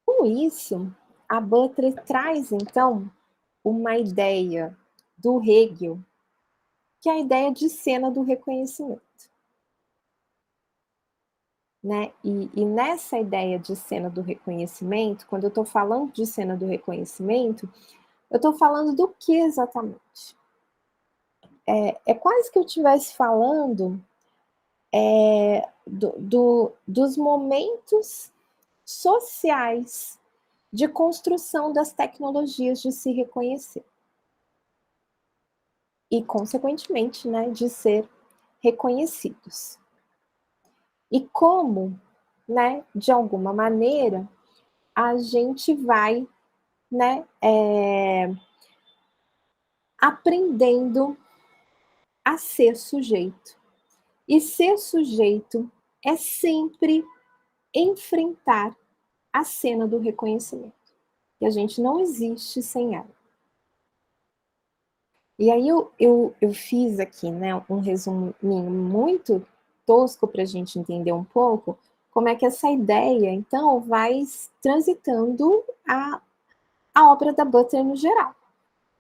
Com isso, a Butler traz, então, uma ideia do Hegel, que é a ideia de cena do reconhecimento. Né? E nessa ideia de cena do reconhecimento, quando eu estou falando de cena do reconhecimento, eu estou falando do que exatamente? É quase que eu estivesse falando dos momentos sociais de construção das tecnologias de se reconhecer. E, consequentemente, né, de ser reconhecidos. E como, né, de alguma maneira, a gente vai, né, aprendendo a ser sujeito. E ser sujeito é sempre enfrentar a cena do reconhecimento. E a gente não existe sem ela. E aí eu fiz aqui, né, um resuminho muito tosco para a gente entender um pouco como é que essa ideia, então, vai transitando a obra da Butler no geral,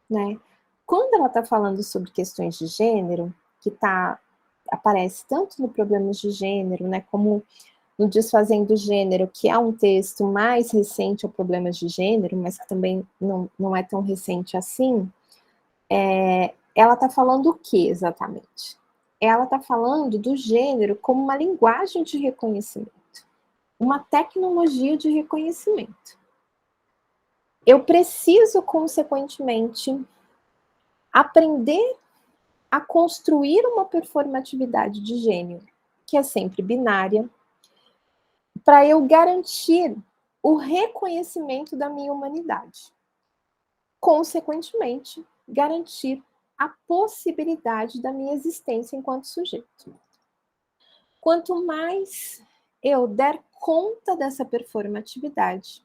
né? Quando ela está falando sobre questões de gênero, que aparece tanto no Problemas de Gênero, né, como no Desfazendo o Gênero, que é um texto mais recente ao Problemas de Gênero, mas que também não é tão recente assim, ela está falando o que exatamente? Ela está falando do gênero como uma linguagem de reconhecimento, uma tecnologia de reconhecimento. Eu preciso, consequentemente, aprender a construir uma performatividade de gênero, que é sempre binária, para eu garantir o reconhecimento da minha humanidade. Consequentemente, garantir a possibilidade da minha existência enquanto sujeito. Quanto mais eu der conta dessa performatividade,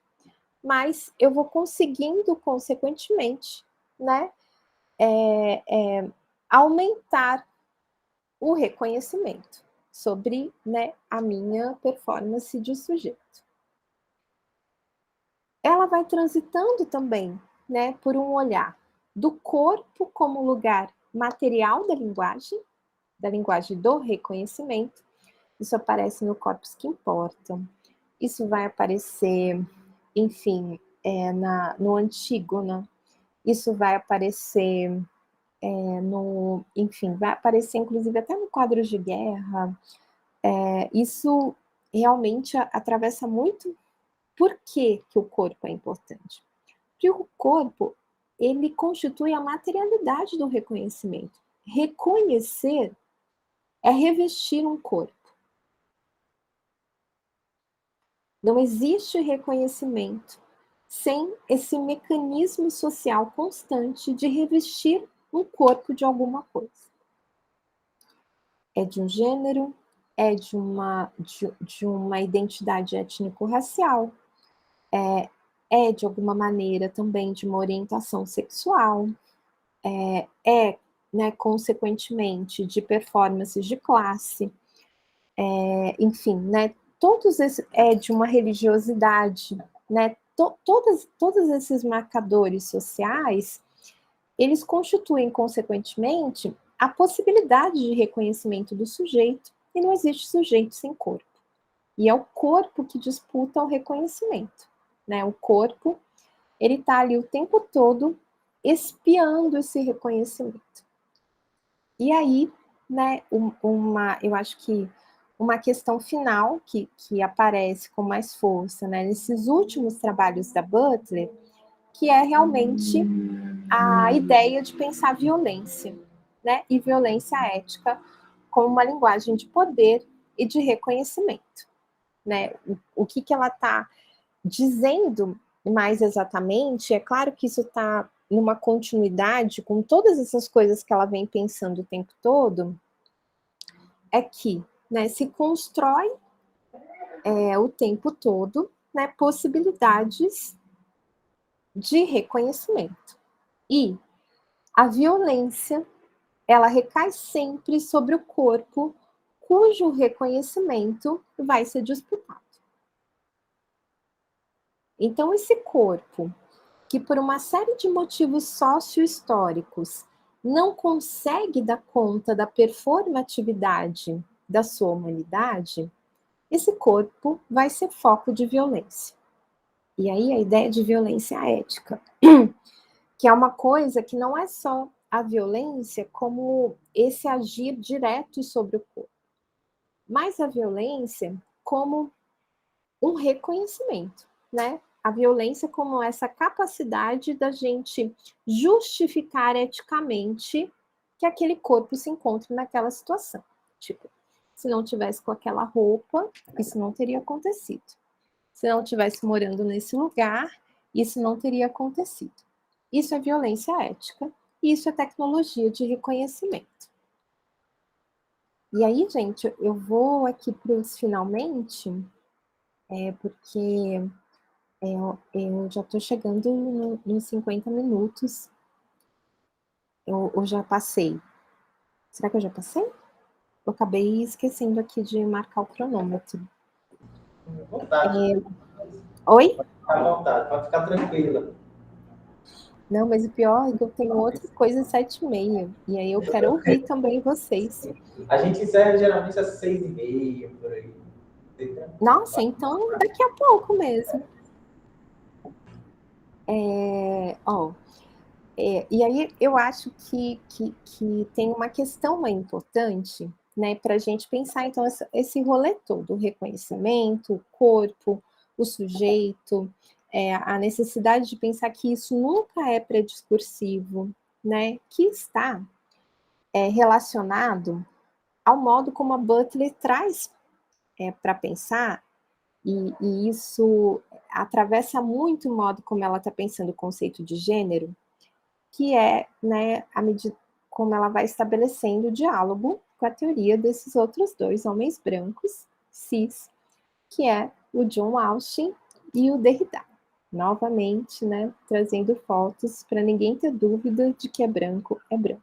mais eu vou conseguindo, consequentemente, né, aumentar o reconhecimento sobre, né, a minha performance de sujeito. Ela vai transitando também, né, por um olhar do corpo como lugar material da linguagem do reconhecimento. Isso aparece no Corpos que Importam. Isso vai aparecer, enfim, no Antígona. Isso vai aparecer enfim, vai aparecer inclusive até no Quadros de Guerra. Isso realmente atravessa muito. Por que o corpo é importante? Porque o corpo, ele constitui a materialidade do reconhecimento. Reconhecer é revestir um corpo. Não existe reconhecimento sem esse mecanismo social constante de revestir um corpo de alguma coisa. É de um gênero, é de uma identidade étnico-racial, é de alguma maneira também de uma orientação sexual, né, consequentemente, de performances de classe, enfim, né, todos esses, de uma religiosidade, né, todos esses marcadores sociais, eles constituem, consequentemente, a possibilidade de reconhecimento do sujeito, e não existe sujeito sem corpo. E é o corpo que disputa o reconhecimento, né? O corpo, ele está ali o tempo todo espiando esse reconhecimento. E aí, né, eu acho que uma questão final que aparece com mais força, né, nesses últimos trabalhos da Butler, que é realmente a ideia de pensar violência, né, e violência ética como uma linguagem de poder e de reconhecimento, né? O que ela está dizendo mais exatamente, é claro que isso está numa continuidade com todas essas coisas que ela vem pensando o tempo todo, é que, né, se constrói o tempo todo, né, possibilidades de reconhecimento. E a violência, ela recai sempre sobre o corpo cujo reconhecimento vai ser disputado. Então, esse corpo, que por uma série de motivos sócio-históricos não consegue dar conta da performatividade da sua humanidade, esse corpo vai ser foco de violência. E aí a ideia de violência ética, que é uma coisa que não é só a violência como esse agir direto sobre o corpo, mas a violência como um reconhecimento, né? A violência como essa capacidade da gente justificar eticamente que aquele corpo se encontre naquela situação. Tipo, se não tivesse com aquela roupa, isso não teria acontecido. Se não tivesse morando nesse lugar, isso não teria acontecido. Isso é violência ética, e isso é tecnologia de reconhecimento. E aí, gente, eu vou aqui para os finalmente, porque eu já estou chegando nos 50 minutos. Eu já passei. Será que eu já passei? Eu acabei esquecendo aqui de marcar o cronômetro. À vontade, Oi? fica à vontade, pode ficar tranquila. Não, mas o pior é que eu tenho outra coisa às 7h30. E aí eu quero ouvir também vocês. A gente encerra geralmente às 6h30, por aí. Nossa, então daqui a pouco mesmo. E aí eu acho que tem uma questão aí importante, né, para a gente pensar, então, esse rolê todo, o reconhecimento, o corpo, o sujeito, a necessidade de pensar que isso nunca é prediscursivo, né, que está relacionado ao modo como a Butler traz para pensar, e isso atravessa muito o modo como ela está pensando o conceito de gênero, que é, né, a medida como ela vai estabelecendo o diálogo com a teoria desses outros dois homens brancos, cis, que é o John Austin e o Derrida. Novamente, né, trazendo fotos para ninguém ter dúvida de que é branco, é branco.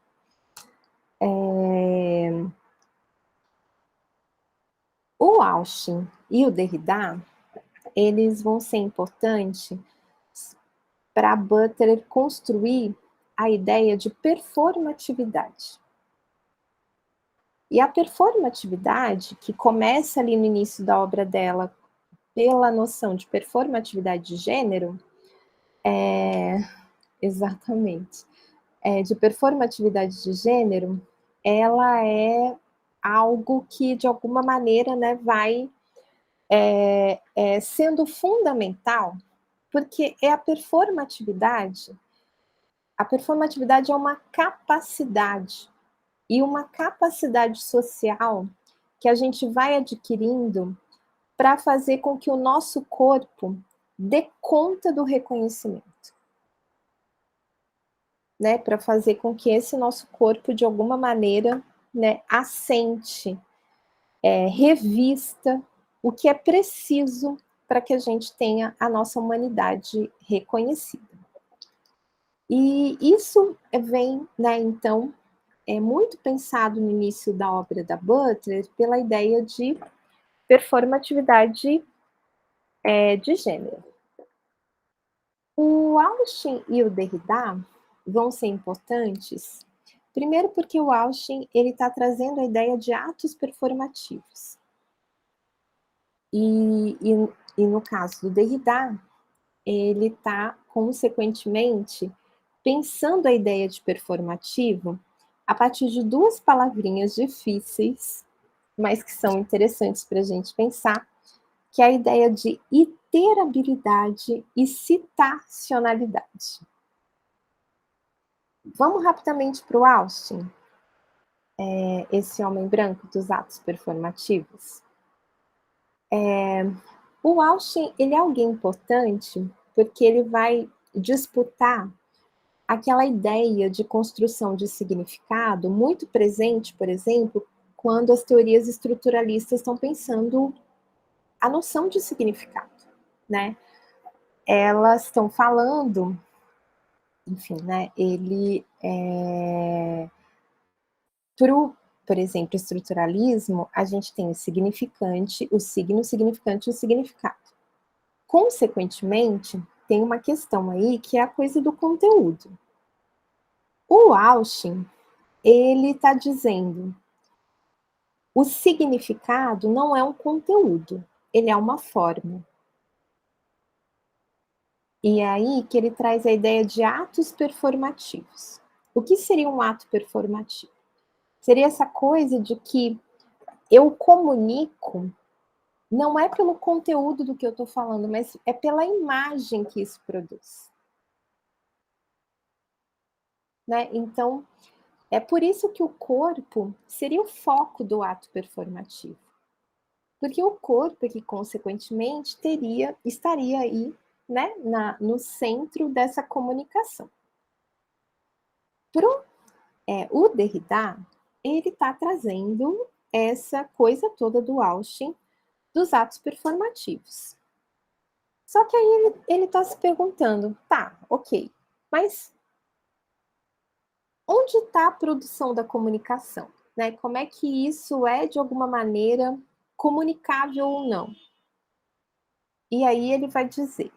O Austin e o Derrida, eles vão ser importantes para Butler construir a ideia de performatividade. E a performatividade, que começa ali no início da obra dela pela noção de performatividade de gênero, exatamente, de performatividade de gênero, ela é algo que, de alguma maneira, né, vai sendo fundamental, porque é a performatividade é uma capacidade, e uma capacidade social que a gente vai adquirindo para fazer com que o nosso corpo dê conta do reconhecimento, né? Para fazer com que esse nosso corpo, de alguma maneira, né, assente, revista o que é preciso para que a gente tenha a nossa humanidade reconhecida. E isso vem, né, então, muito pensado no início da obra da Butler pela ideia de performatividade de gênero. O Austin e o Derrida vão ser importantes, primeiro porque o Austin está trazendo a ideia de atos performativos. E no caso do Derrida, ele está, consequentemente, pensando a ideia de performativo a partir de duas palavrinhas difíceis, mas que são interessantes para a gente pensar, que é a ideia de iterabilidade e citacionalidade. Vamos rapidamente para o Austin, esse homem branco dos atos performativos. O Austin, ele é alguém importante porque ele vai disputar aquela ideia de construção de significado muito presente, por exemplo, quando as teorias estruturalistas estão pensando a noção de significado, né? Elas estão falando, enfim, né? Por exemplo, estruturalismo, a gente tem o significante, o signo, o significante e o significado. Consequentemente, tem uma questão aí que é a coisa do conteúdo. O Austin, ele está dizendo, o significado não é um conteúdo, ele é uma forma. E é aí que ele traz a ideia de atos performativos. O que seria um ato performativo? Seria essa coisa de que eu comunico, não é pelo conteúdo do que eu estou falando, mas é pela imagem que isso produz. Né? Então, é por isso que o corpo seria o foco do ato performativo. Porque o corpo é que, consequentemente, estaria aí, né, no centro dessa comunicação. O Derrida, ele está trazendo essa coisa toda do Austin, dos atos performativos. Só que aí ele está se perguntando, tá, ok, mas onde está a produção da comunicação? Né? Como é que isso é, de alguma maneira, comunicável ou não? E aí ele vai dizer,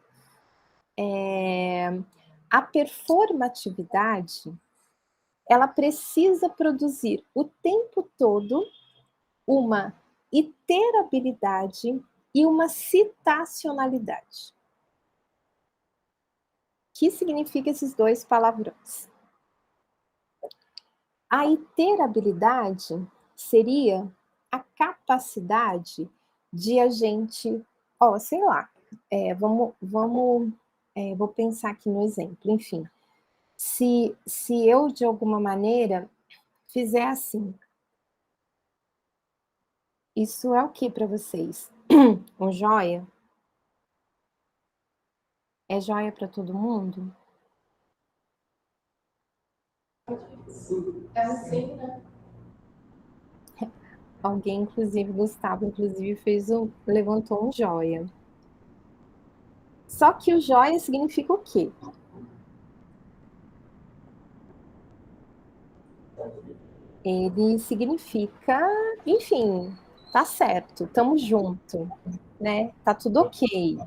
a performatividade, ela precisa produzir o tempo todo uma iterabilidade e uma citacionalidade. O que significa esses dois palavrões? A iterabilidade seria a capacidade de a gente, sei lá, vou pensar aqui no exemplo, enfim. Se eu, de alguma maneira, fizer assim, isso é o que para vocês? Um joia? É joia para todo mundo? É assim, né? Alguém, inclusive, Gustavo, inclusive, levantou um joia. Só que o joia significa o quê? Ele significa, enfim, tá certo, tamo junto, né? Tá tudo ok.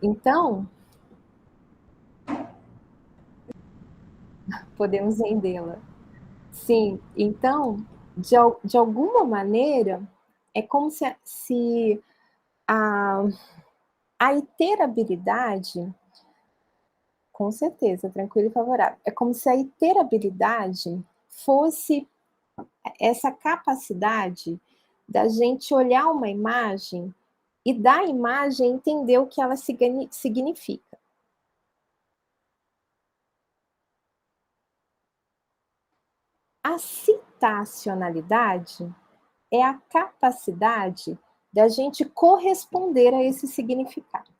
Então, podemos vendê-la. Sim, então, de alguma maneira, é como se a iterabilidade, com certeza, tranquilo e favorável, é como se a iterabilidade fosse essa capacidade da gente olhar uma imagem e da imagem entender o que ela significa. A citacionalidade é a capacidade da gente corresponder a esse significado.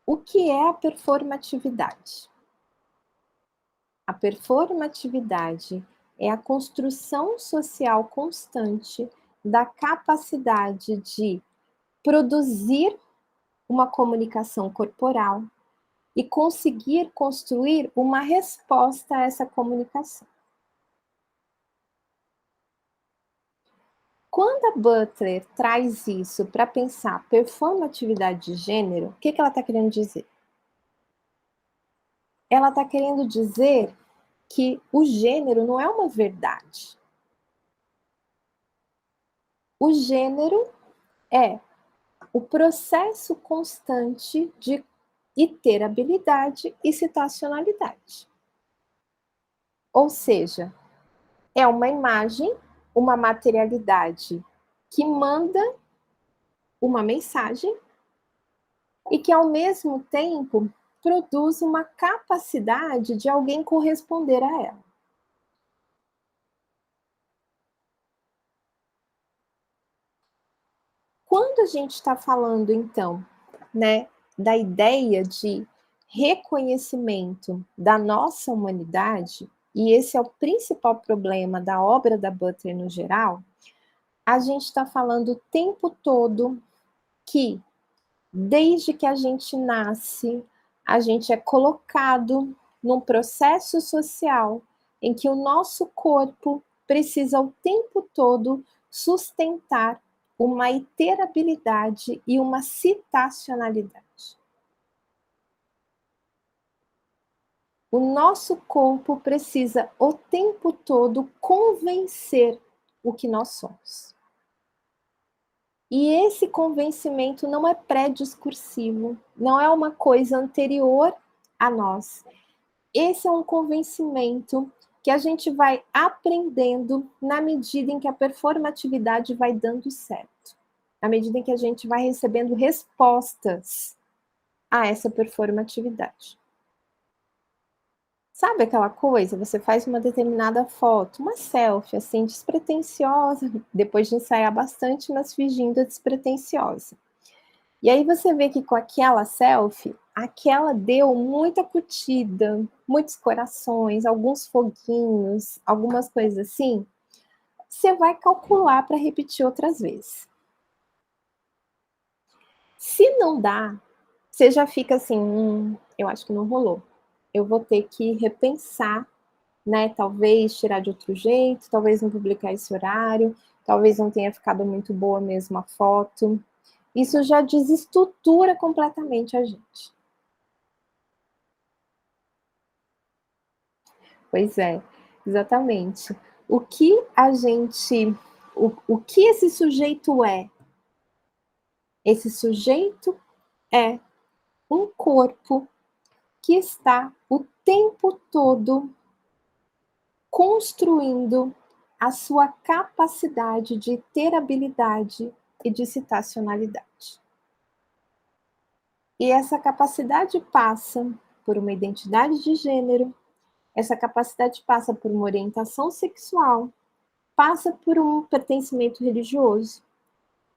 O que é a performatividade? A performatividade é a construção social constante da capacidade de produzir uma comunicação corporal e conseguir construir uma resposta a essa comunicação. Quando a Butler traz isso para pensar performatividade de gênero, o que ela está querendo dizer? Ela está querendo dizer que o gênero não é uma verdade. O gênero é o processo constante de iterabilidade e citacionalidade. Ou seja, é uma imagem, uma materialidade que manda uma mensagem e que, ao mesmo tempo, produz uma capacidade de alguém corresponder a ela. Quando a gente está falando, então, né, da ideia de reconhecimento da nossa humanidade, e esse é o principal problema da obra da Butler no geral, a gente está falando o tempo todo que, desde que a gente nasce, a gente é colocado num processo social em que o nosso corpo precisa o tempo todo sustentar uma iterabilidade e uma citacionalidade. O nosso corpo precisa o tempo todo convencer o que nós somos. E esse convencimento não é pré-discursivo, não é uma coisa anterior a nós. Esse é um convencimento que a gente vai aprendendo na medida em que a performatividade vai dando certo, na medida em que a gente vai recebendo respostas a essa performatividade. Sabe aquela coisa? Você faz uma determinada foto, uma selfie, assim, despretensiosa, depois de ensaiar bastante, mas fingindo despretensiosa. E aí você vê que com aquela selfie, aquela deu muita curtida, muitos corações, alguns foguinhos, algumas coisas assim. Você vai calcular para repetir outras vezes. Se não dá, você já fica assim, eu acho que não rolou. Eu vou ter que repensar né? Talvez tirar de outro jeito, talvez não publicar esse horário, talvez não tenha ficado muito boa mesmo a foto. Isso já desestrutura completamente a gente. Pois é, exatamente. O que a gente, o que esse sujeito é? Esse sujeito é um corpo que está o tempo todo construindo a sua capacidade de ter habilidade e de citacionalidade. E essa capacidade passa por uma identidade de gênero, essa capacidade passa por uma orientação sexual, passa por um pertencimento religioso,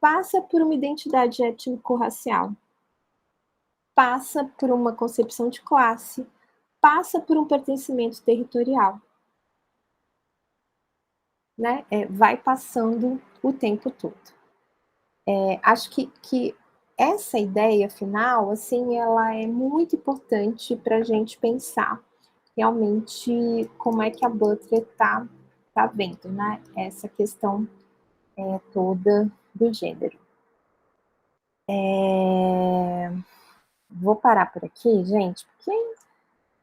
passa por uma identidade étnico-racial, passa por uma concepção de classe, passa por um pertencimento territorial. Né? Vai passando o tempo todo. Acho que essa ideia final, assim, ela é muito importante para a gente pensar realmente como é que a Butler está vendo, né? Essa questão toda do gênero. Vou parar por aqui, gente, porque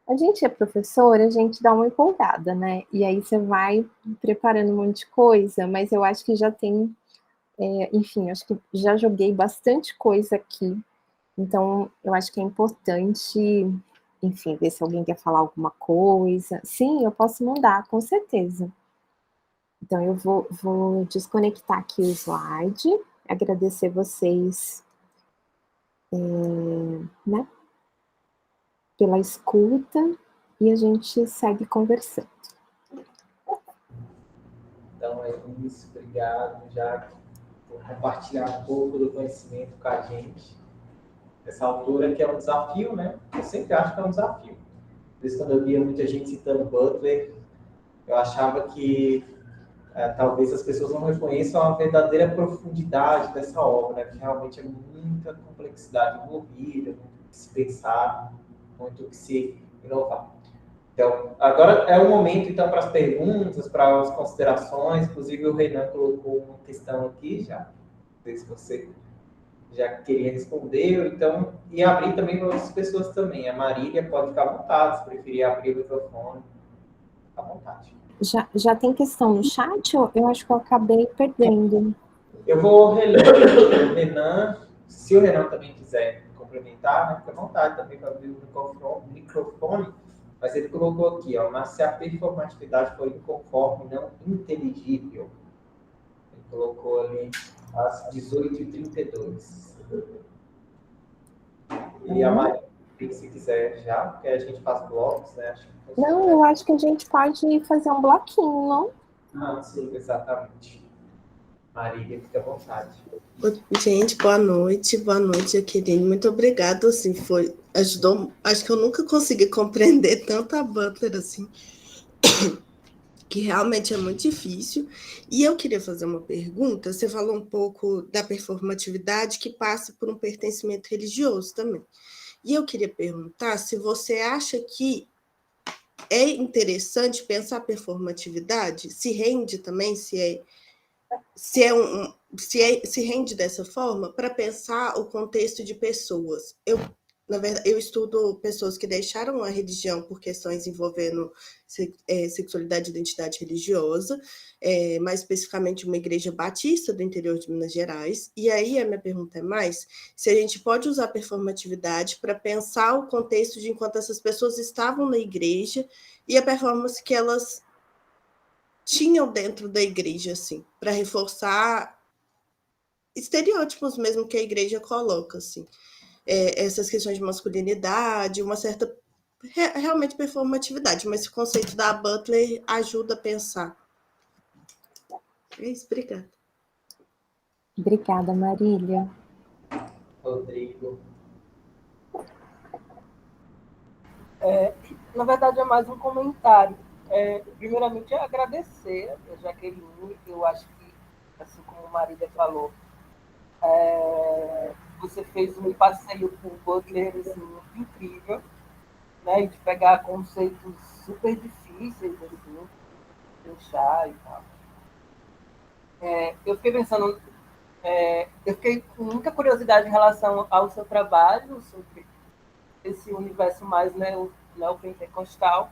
a gente é professora, a gente dá uma empolgada, né? E aí você vai preparando um monte de coisa, mas eu acho que já tem, enfim, acho que já joguei bastante coisa aqui. Então, eu acho que é importante, enfim, ver se alguém quer falar alguma coisa. Sim, eu posso mandar, com certeza. Então, eu vou desconectar aqui o slide, agradecer vocês, né, pela escuta, e a gente segue conversando. Então é isso, obrigado, Jaque, por compartilhar um pouco do conhecimento com a gente. Essa altura que é um desafio, né? Eu sempre acho que é um desafio. Por isso, quando eu via muita gente citando Butler, eu achava que talvez as pessoas não reconheçam a verdadeira profundidade dessa obra, né? Que realmente é muita complexidade envolvida, muito o que se pensar, muito o que se inovar. Então, agora é o momento, então, para as perguntas, para as considerações. Inclusive, o Renan colocou uma questão aqui já. Não sei se você já queria responder, então, e abrir também para outras pessoas também. A Marília pode ficar à vontade, se preferir abrir o microfone, à vontade. Já tem questão no chat? Eu acho que eu acabei perdendo. Eu vou reler o Renan, se o Renan também quiser complementar, né, fica à vontade também para abrir o microfone, mas ele colocou aqui, ó, mas se a performatividade for inconforme, não inteligível, ele colocou ali às 18h32. E a Maria, se quiser já, porque a gente faz blocos, né? Não, eu acho que a gente pode fazer um bloquinho, não? Ah, sim, exatamente. Marília, fica à vontade. Gente, boa noite, Jaqueline. Muito obrigada, assim, ajudou. Acho que eu nunca consegui compreender tanto a Butler, assim, que realmente é muito difícil. E eu queria fazer uma pergunta. Você falou um pouco da performatividade que passa por um pertencimento religioso também. E eu queria perguntar se você acha que é interessante pensar a performatividade, se rende também, se rende dessa forma para pensar o contexto de pessoas. Na verdade, eu estudo pessoas que deixaram a religião por questões envolvendo sexualidade e identidade religiosa, mais especificamente uma igreja batista do interior de Minas Gerais. E aí a minha pergunta é mais se a gente pode usar a performatividade para pensar o contexto de enquanto essas pessoas estavam na igreja e a performance que elas tinham dentro da igreja, assim, para reforçar estereótipos mesmo que a igreja coloca, assim. Essas questões de masculinidade, uma certa realmente performatividade, mas o conceito da Butler ajuda a pensar. É isso, obrigada. Obrigada, Marília. Rodrigo. Na verdade, é mais um comentário. Primeiramente, agradecer a Jaqueline, eu acho que, assim como a Marília falou, você fez um passeio por Butler assim, muito incrível, né, de pegar conceitos super difíceis difíceis, assim, pensar e tal. Eu fiquei pensando, eu fiquei com muita curiosidade em relação ao seu trabalho, sobre esse universo mais neopentecostal,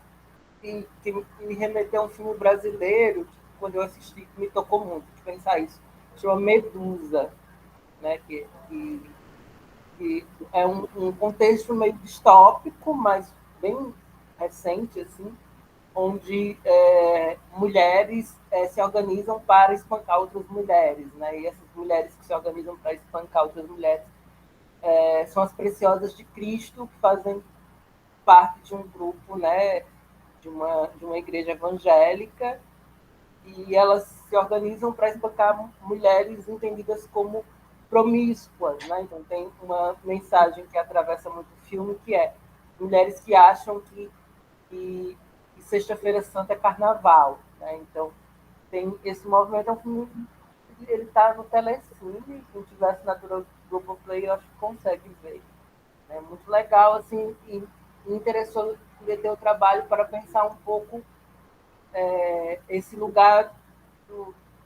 e que me remeteu a um filme brasileiro, que, quando eu assisti, me tocou muito de pensar isso. Chama Medusa, né? Que é um contexto meio distópico, mas bem recente, assim, onde mulheres se organizam para espancar outras mulheres, né? E essas mulheres que se organizam para espancar outras mulheres são as preciosas de Cristo, que fazem parte de um grupo, né, de uma igreja evangélica, e elas se organizam para espancar mulheres entendidas como promíscuas, né? Então tem uma mensagem que atravessa muito o filme, que é mulheres que acham que Sexta-feira Santa é carnaval, né? Então tem esse movimento, é um filme, ele está no Telecine, quem tiver assinatura do Globoplay, eu acho que consegue ver. É muito legal, assim, e me interessou ver teu trabalho para pensar um pouco esse lugar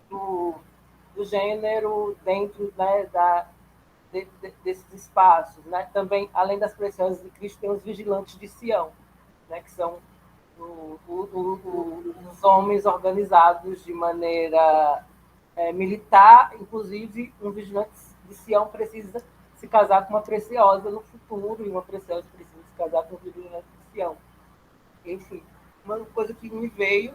do gênero dentro, né, desses espaços, né? Também, além das preciosas de Cristo, tem os vigilantes de Sião, né, que são os homens organizados de maneira militar. Inclusive, um vigilante de Sião precisa se casar com uma preciosa no futuro, e uma preciosa precisa se casar com um vigilante de Sião. Enfim, uma coisa que me veio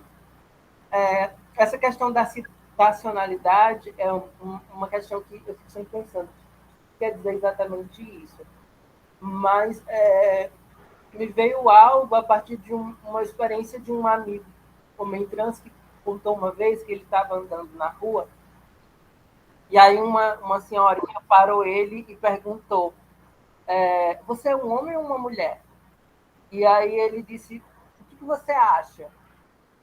essa questão da citacionalidade é uma questão que eu fico sempre pensando, o que quer dizer exatamente isso? Mas me veio algo a partir de uma experiência de um amigo homem trans que contou uma vez que ele estava andando na rua, e aí uma senhorinha parou ele e perguntou: você é um homem ou uma mulher? E aí ele disse: o que você acha?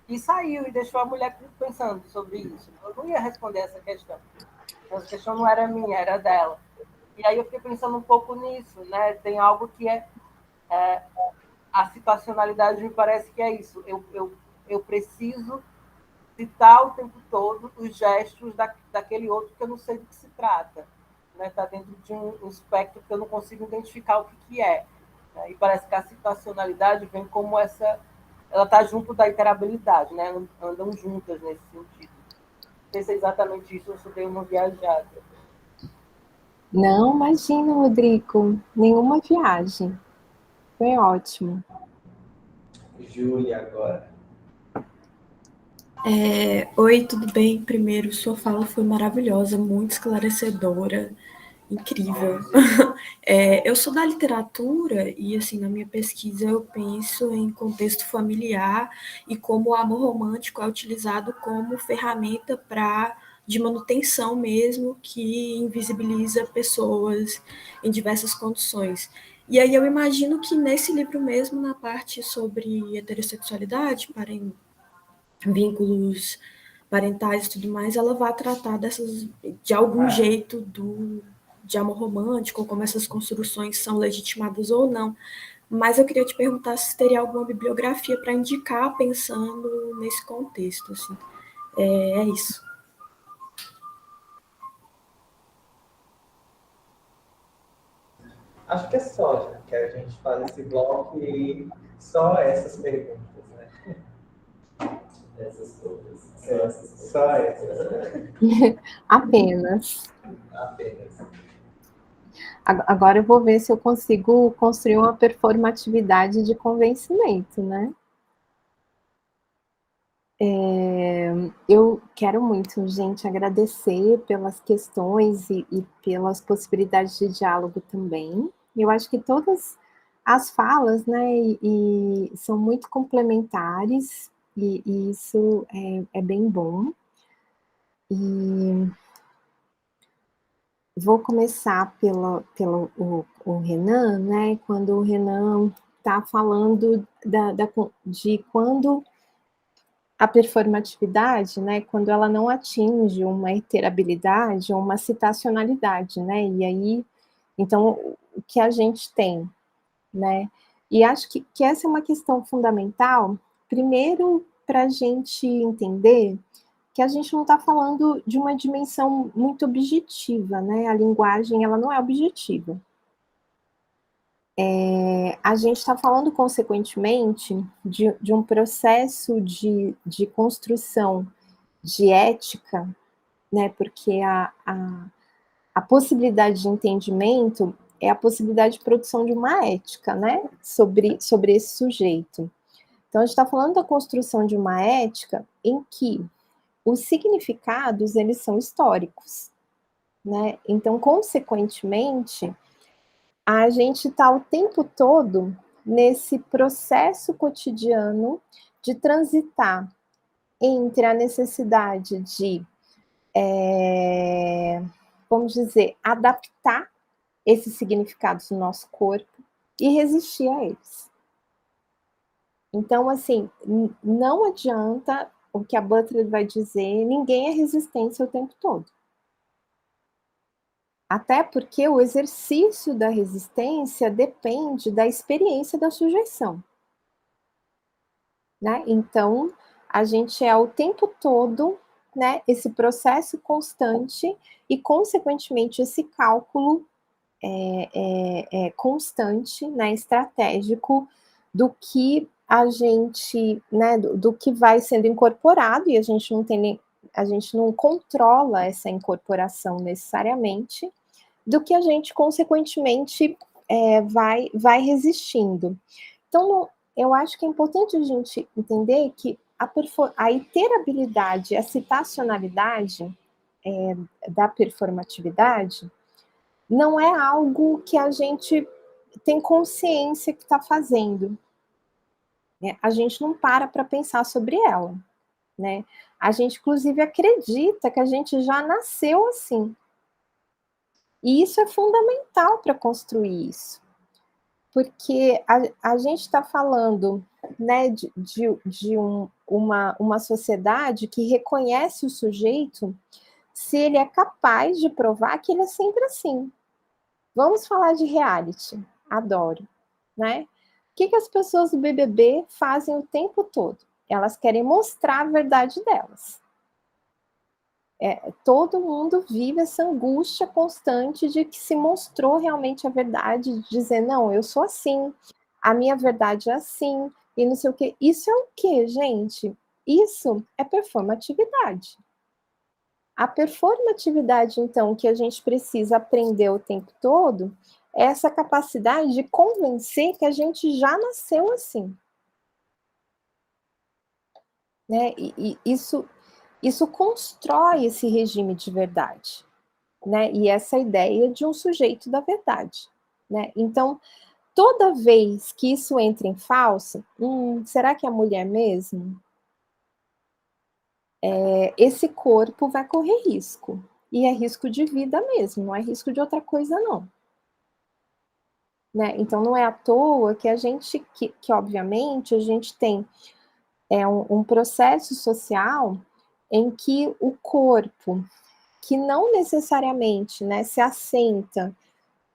E saiu e deixou a mulher pensando sobre isso. Eu não ia responder essa questão. Essa questão não era minha, era dela. E aí eu fiquei pensando um pouco nisso, né? Tem algo que a situacionalidade, me parece que é isso. Eu preciso citar o tempo todo os gestos daquele outro que eu não sei do que se trata. Está dentro de um espectro que eu não consigo identificar o que é. Né? E parece que a situacionalidade vem como essa... Ela está junto da iterabilidade, né? Andam juntas nesse sentido. Não sei se é exatamente isso, eu só dei uma viajada. Não, imagina, Rodrigo, nenhuma viagem. Foi ótimo. Júlia, agora. Oi, tudo bem? Primeiro, sua fala foi maravilhosa, muito esclarecedora, incrível. Eu sou da literatura e, assim, na minha pesquisa eu penso em contexto familiar e como o amor romântico é utilizado como ferramenta de manutenção mesmo, que invisibiliza pessoas em diversas condições. E aí eu imagino que nesse livro mesmo, na parte sobre heterossexualidade, vínculos parentais e tudo mais, ela vai tratar de algum jeito de amor romântico, ou como essas construções são legitimadas ou não. Mas eu queria te perguntar se teria alguma bibliografia para indicar, pensando nesse contexto. Assim. É isso. Acho que é só, já que a gente faz esse bloco e só essas perguntas, né? Essas todas. Só essas. Apenas. Apenas. Agora eu vou ver se eu consigo construir uma performatividade de convencimento, né? Eu quero muito, gente, agradecer pelas questões e pelas possibilidades de diálogo também. Eu acho que todas as falas, né, e são muito complementares, e isso é bem bom. E vou começar pelo o Renan, né, quando o Renan está falando de quando a performatividade, né, quando ela não atinge uma iterabilidade ou uma citacionalidade, né, e aí, então, o que a gente tem, né, e acho que essa é uma questão fundamental, primeiro, para a gente entender que a gente não está falando de uma dimensão muito objetiva, né? A linguagem, ela não é objetiva. A gente está falando, consequentemente, de um processo de construção de ética, né? Porque a possibilidade de entendimento é a possibilidade de produção de uma ética, né? Sobre esse sujeito. Então, a gente está falando da construção de uma ética em que os significados, eles são históricos, né? Então, consequentemente, a gente está o tempo todo nesse processo cotidiano de transitar entre a necessidade de, vamos dizer, adaptar esses significados no nosso corpo e resistir a eles. Então, assim, não adianta o que a Butler vai dizer, ninguém é resistência o tempo todo. Até porque o exercício da resistência depende da experiência da sujeição, né? Então, a gente é o tempo todo, né, esse processo constante e, consequentemente, esse cálculo constante, né, estratégico do que a gente, né, do que vai sendo incorporado, e a gente não controla essa incorporação necessariamente, do que a gente, consequentemente, vai resistindo. Então, eu acho que é importante a gente entender que a iterabilidade, a citacionalidade da performatividade não é algo que a gente tem consciência que está fazendo. Né? A gente não para pensar sobre ela. Né? A gente, inclusive, acredita que a gente já nasceu assim. E isso é fundamental para construir isso. Porque a gente está falando, né, de uma sociedade que reconhece o sujeito se ele é capaz de provar que ele é sempre assim. Vamos falar de reality. Adoro. Né? O que as pessoas do BBB fazem o tempo todo? Elas querem mostrar a verdade delas. Todo mundo vive essa angústia constante de que se mostrou realmente a verdade, de dizer, não, eu sou assim, a minha verdade é assim, e não sei o quê. Isso é o quê, gente? Isso é performatividade. A performatividade, então, que a gente precisa aprender o tempo todo, é essa capacidade de convencer que a gente já nasceu assim. Né? E isso constrói esse regime de verdade, né? E essa ideia de um sujeito da verdade, né? Então, toda vez que isso entra em falso, será que é mulher mesmo? Esse corpo vai correr risco. E é risco de vida mesmo, não é risco de outra coisa, não. Né? Então, não é à toa que a gente, que obviamente, a gente tem um processo social em que o corpo, que não necessariamente, né, se assenta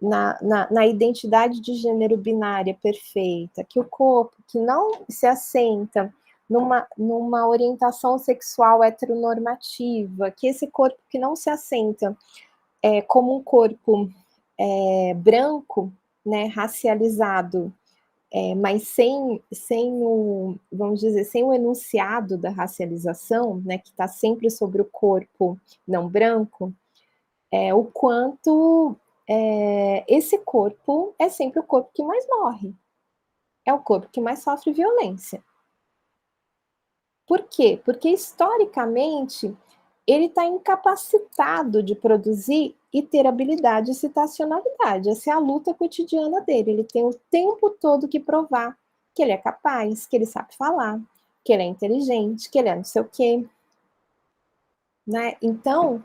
na identidade de gênero binária perfeita, que o corpo que não se assenta numa orientação sexual heteronormativa, que esse corpo que não se assenta como um corpo branco, né, racializado, mas sem o, vamos dizer, sem o enunciado da racialização, né, que está sempre sobre o corpo não branco, o quanto esse corpo é sempre o corpo que mais morre, é o corpo que mais sofre violência. Por quê? Porque, historicamente, ele está incapacitado de produzir iterabilidade e citacionalidade. Essa é a luta cotidiana dele. Ele tem o tempo todo que provar que ele é capaz, que ele sabe falar, que ele é inteligente, que ele é não sei o quê. Né? Então,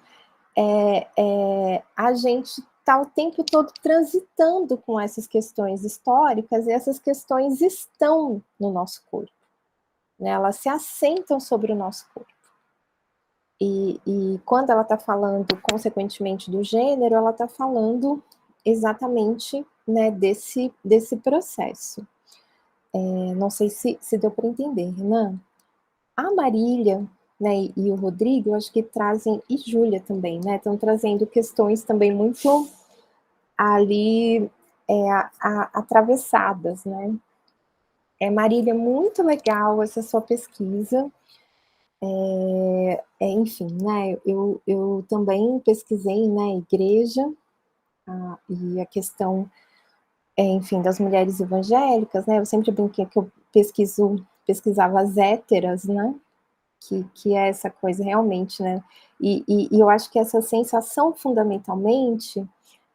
a gente está o tempo todo transitando com essas questões históricas, e essas questões estão no nosso corpo. Né? Elas se assentam sobre o nosso corpo. E quando ela está falando, consequentemente, do gênero, ela está falando exatamente, né, desse processo. não sei se deu para entender, Renan. A Marília, né, e o Rodrigo, eu acho que trazem, e Júlia também, né, estão trazendo questões também muito ali atravessadas, né. Marília, muito legal essa sua pesquisa. Enfim, né, eu também pesquisei, né, igreja, e a questão, enfim, das mulheres evangélicas, né, eu sempre brinquei que eu pesquisava as héteras, né, que é essa coisa realmente, né, e eu acho que essa sensação fundamentalmente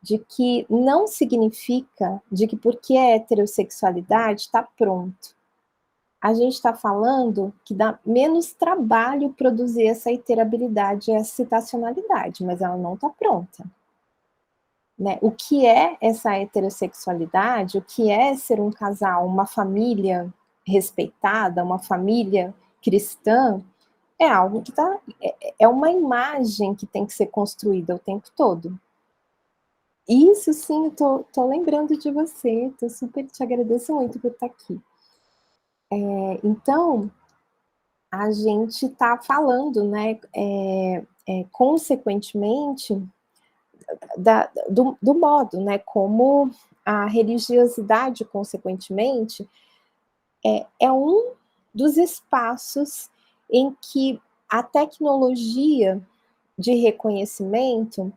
de que não significa de que porque é heterossexualidade está pronto. A gente está falando que dá menos trabalho produzir essa iterabilidade, essa citacionalidade, mas ela não está pronta. Né? O que é essa heterossexualidade, o que é ser um casal, uma família respeitada, uma família cristã, é algo que é uma imagem que tem que ser construída o tempo todo. Isso sim, eu tô lembrando de você, te agradeço muito por estar aqui. Então, a gente está falando, né, consequentemente, do modo, né, como a religiosidade, consequentemente, é um dos espaços em que a tecnologia de reconhecimento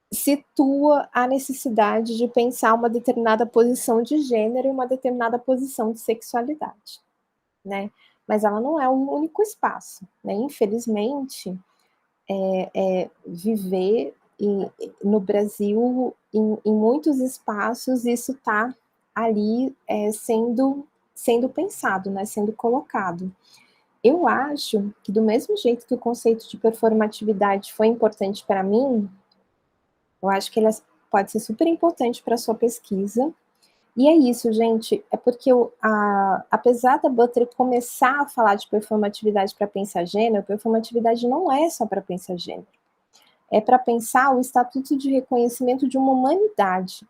situa a necessidade de pensar uma determinada posição de gênero e uma determinada posição de sexualidade, né? Mas ela não é o único espaço, né? Infelizmente, viver no Brasil, em muitos espaços, isso está ali sendo pensado, né? Sendo colocado. Eu acho que do mesmo jeito que o conceito de performatividade foi importante para mim, eu acho que ele pode ser super importante para a sua pesquisa. E é isso, gente, é porque apesar da Butler começar a falar de performatividade para pensar gênero, performatividade não é só para pensar gênero. É para pensar o estatuto de reconhecimento de uma humanidade.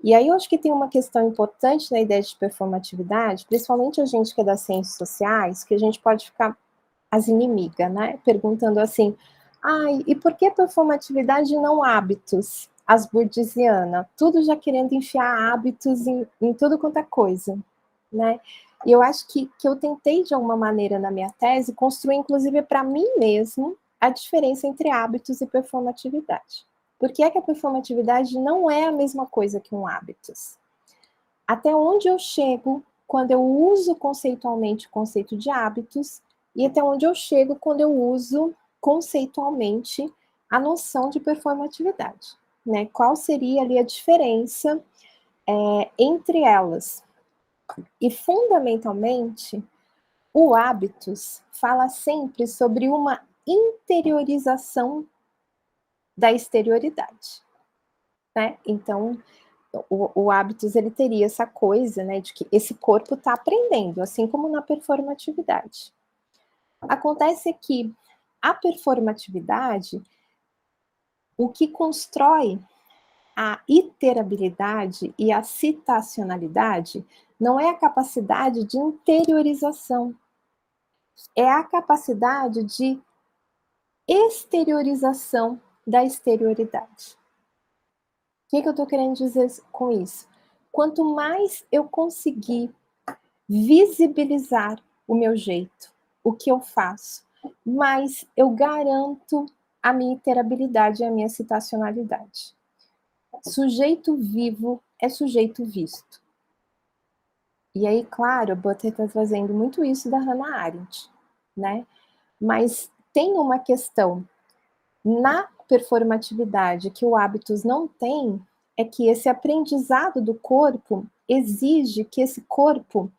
E aí eu acho que tem uma questão importante na ideia de performatividade, principalmente a gente que é das ciências sociais, que a gente pode ficar as inimigas, né? Perguntando assim, e por que performatividade e não hábitos? As bourdieusianas, tudo já querendo enfiar hábitos em tudo quanto é coisa, né? E eu acho que eu tentei, de alguma maneira, na minha tese, construir, inclusive, para mim mesmo, a diferença entre hábitos e performatividade. Por que é que a performatividade não é a mesma coisa que um hábitos? Até onde eu chego quando eu uso conceitualmente o conceito de hábitos e até onde eu chego quando eu uso conceitualmente a noção de performatividade, né? Qual seria ali a diferença entre elas? E, fundamentalmente, o hábitos fala sempre sobre uma interiorização da exterioridade, né? Então, o hábitos, ele teria essa coisa, né, de que esse corpo está aprendendo, assim como na performatividade. Acontece que a performatividade, o que constrói a iterabilidade e a citacionalidade não é a capacidade de interiorização, é a capacidade de exteriorização da exterioridade. O que eu estou querendo dizer com isso? Quanto mais eu conseguir visibilizar o meu jeito, o que eu faço, mais eu garanto a minha iterabilidade e a minha citacionalidade. Sujeito vivo é sujeito visto. E aí, claro, a Butler está trazendo muito isso da Hannah Arendt, né? Mas tem uma questão na performatividade que o hábitos não tem, é que esse aprendizado do corpo exige que esse corpo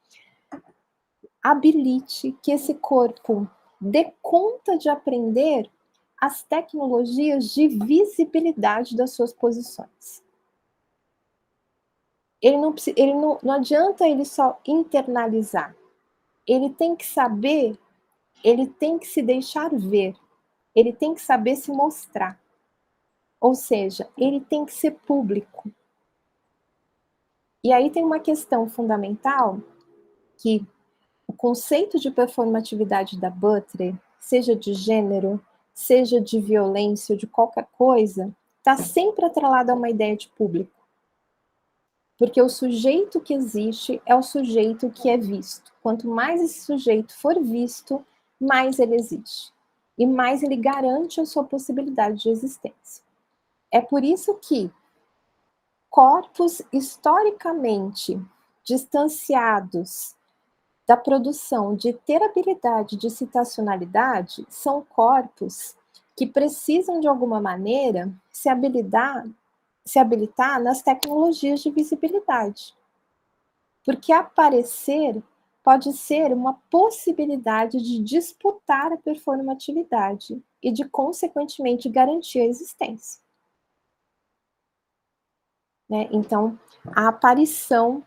habilite, que esse corpo dê conta de aprender as tecnologias de visibilidade das suas posições. Não adianta ele só internalizar. Ele tem que saber, ele tem que se deixar ver, ele tem que saber se mostrar. Ou seja, ele tem que ser público. E aí tem uma questão fundamental que o conceito de performatividade da Butler, seja de gênero, seja de violência ou de qualquer coisa, está sempre atrelado a uma ideia de público. Porque o sujeito que existe é o sujeito que é visto. Quanto mais esse sujeito for visto, mais ele existe. E mais ele garante a sua possibilidade de existência. É por isso que corpos historicamente distanciados da produção de terabilidade, de citacionalidade, são corpos que precisam, de alguma maneira, se habilitar nas tecnologias de visibilidade. Porque aparecer pode ser uma possibilidade de disputar a performatividade e de, consequentemente, garantir a existência. Né? Então, a aparição,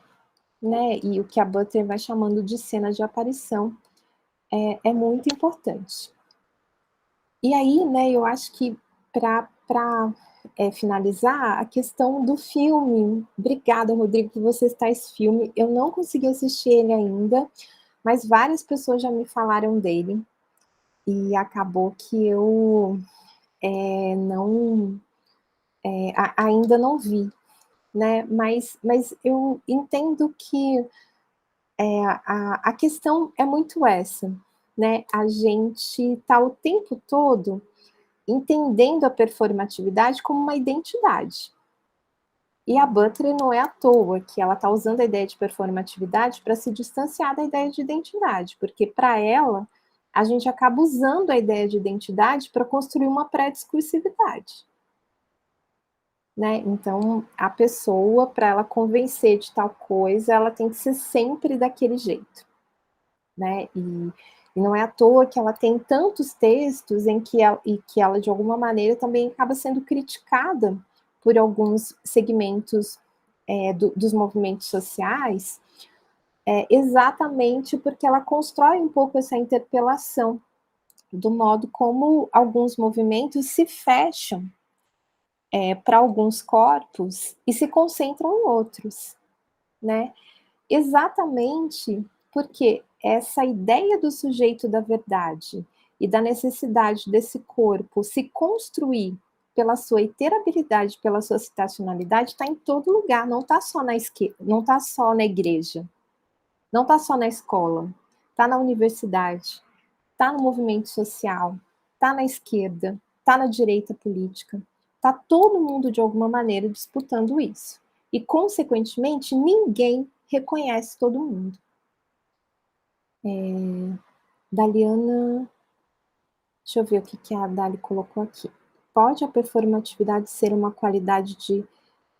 né, e o que a Butler vai chamando de cena de aparição, é muito importante. E aí, né, eu acho que para finalizar, a questão do filme. Obrigada, Rodrigo, por você citar esse filme. Eu não consegui assistir ele ainda, mas várias pessoas já me falaram dele. E acabou que eu ainda não vi, né? Mas eu entendo que a questão é muito essa, né? A gente está o tempo todo entendendo a performatividade como uma identidade. E a Butler não é à toa que ela está usando a ideia de performatividade para se distanciar da ideia de identidade, porque para ela, a gente acaba usando a ideia de identidade para construir uma pré-discursividade. Né? Então, a pessoa, para ela convencer de tal coisa, ela tem que ser sempre daquele jeito. Né? E não é à toa que ela tem tantos textos em que ela, de alguma maneira, também acaba sendo criticada por alguns segmentos dos movimentos sociais, exatamente porque ela constrói um pouco essa interpelação do modo como alguns movimentos se fecham para alguns corpos e se concentram em outros, né? Exatamente porque essa ideia do sujeito da verdade e da necessidade desse corpo se construir pela sua iterabilidade, pela sua citacionalidade, está em todo lugar, não está só na esquerda, não está só na igreja, não está só na escola, está na universidade, está no movimento social, está na esquerda, está na direita política, está todo mundo de alguma maneira disputando isso. E, consequentemente, ninguém reconhece todo mundo. Daliana, deixa eu ver o que a Dali colocou aqui. Pode a performatividade ser uma qualidade de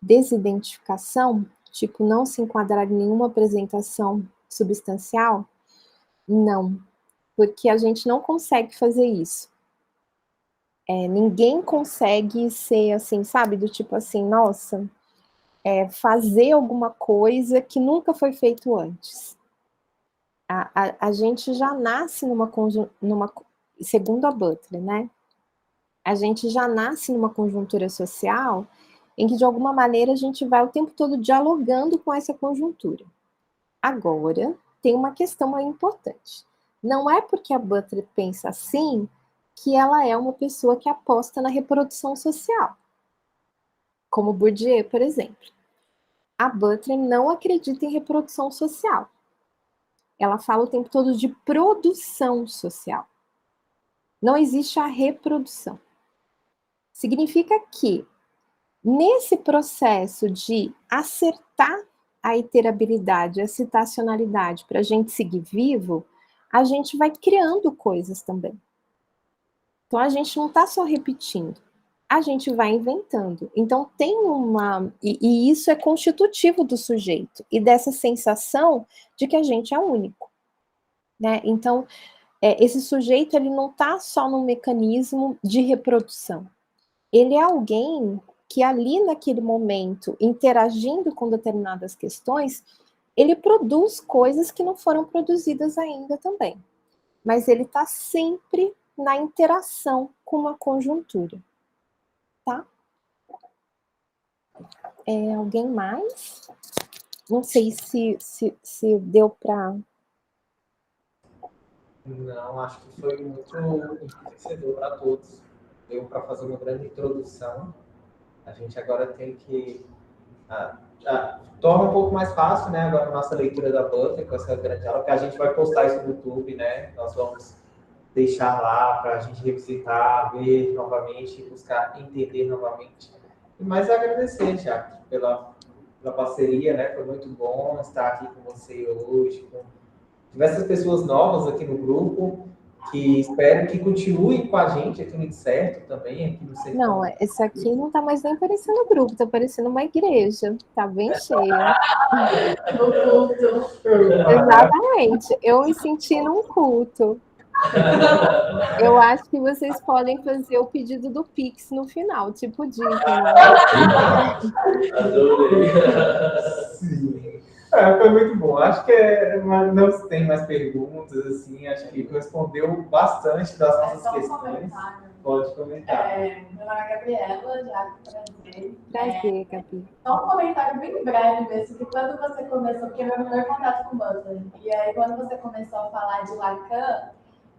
desidentificação, tipo não se enquadrar em nenhuma apresentação substancial? Não, porque a gente não consegue fazer isso. Ninguém consegue ser assim, sabe, do tipo assim, nossa, fazer alguma coisa que nunca foi feito antes. A gente já nasce segundo a Butler, né? A gente já nasce numa conjuntura social em que, de alguma maneira, a gente vai o tempo todo dialogando com essa conjuntura. Agora, tem uma questão aí importante. Não é porque a Butler pensa assim que ela é uma pessoa que aposta na reprodução social. Como Bourdieu, por exemplo. A Butler não acredita em reprodução social. Ela fala o tempo todo de produção social. Não existe a reprodução. Significa que, nesse processo de acertar a iterabilidade, a citacionalidade para a gente seguir vivo, a gente vai criando coisas também. Então, a gente não está só repetindo, a gente vai inventando. Então, tem uma... E isso é constitutivo do sujeito e dessa sensação de que a gente é único. Né? Então, esse sujeito ele não está só num mecanismo de reprodução. Ele é alguém que ali naquele momento, interagindo com determinadas questões, ele produz coisas que não foram produzidas ainda também. Mas ele está sempre na interação com uma conjuntura. Tá? Alguém mais? Não sei se deu para... Não, acho que foi muito enriquecedor para todos. Deu para fazer uma grande introdução. A gente agora tem que... torna um pouco mais fácil, né? Agora a nossa leitura da Butler, com essa grande aula, que a gente vai postar isso no YouTube, né? Nós vamos deixar lá para a gente revisitar, ver novamente, buscar entender novamente. E mais agradecer, Jacques, pela parceria, né? Foi muito bom estar aqui com você hoje, com diversas pessoas novas aqui no grupo, que espero que continuem com a gente aqui no Incerto também, aqui no Sertão. Não, esse aqui não está mais nem parecendo grupo, está parecendo uma igreja, está bem cheia. O culto. Exatamente, eu me senti num culto. Eu acho que vocês podem fazer o pedido do Pix no final, tipo dízimo. Adorei. Sim. Foi muito bom. Acho que não tem mais perguntas, assim. Acho que respondeu bastante das nossas questões. Pode comentar. Meu nome é Gabriela, já prazer. Prazer, Gabi. Só um comentário bem breve mesmo, que quando você começou, porque é meu primeiro contato com Butler, e aí quando você começou a falar de Lacan,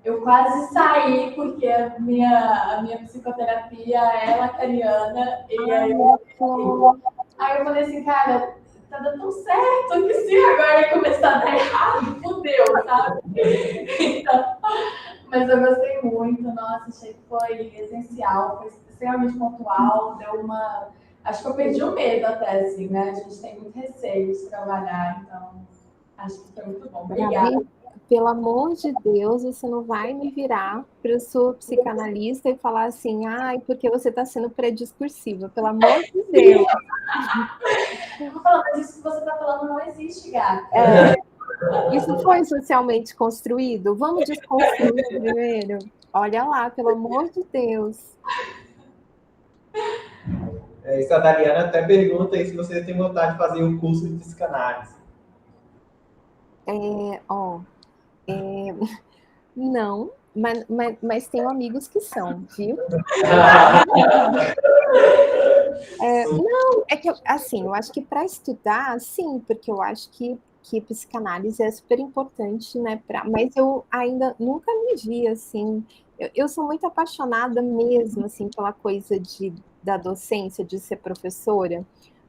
eu quase saí, porque a minha psicoterapia é lacaniana, e aí eu falei assim, cara, tá dando tão certo que se agora começar a dar errado, fudeu, sabe? Então, mas eu gostei muito, nossa, achei que foi essencial, foi extremamente pontual, deu uma... Acho que eu perdi o medo até, assim, né? A gente tem muito receio de trabalhar, então acho que foi muito bom. Obrigada. Gabi, pelo amor de Deus, você não vai me virar para a sua psicanalista e falar assim, ai, porque você está sendo pré-discursiva, pelo amor de Deus. Eu vou falar, mas isso que você está falando não existe, gata. Isso foi socialmente construído? Vamos desconstruir primeiro? Olha lá, pelo amor de Deus. Isso, a Dariana até pergunta aí se você tem vontade de fazer um curso de psicanálise. Não, mas tenho amigos que são, viu? Não, é que, assim, eu acho que para estudar, sim, porque eu acho que psicanálise é super importante, né? Mas eu ainda nunca me vi, assim... Eu sou muito apaixonada mesmo, assim, pela coisa da docência, de ser professora.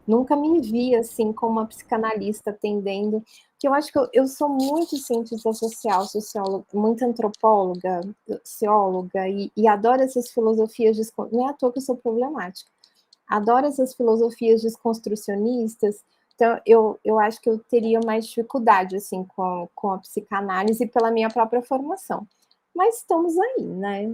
Nunca me vi, assim, como uma psicanalista atendendo... Que eu acho que eu sou muito cientista social, socióloga, muito antropóloga, socióloga, e adoro essas filosofias, não é à toa que eu sou problemática. Adoro essas filosofias desconstrucionistas, então eu acho que eu teria mais dificuldade, assim, com a psicanálise pela minha própria formação. Mas estamos aí, né?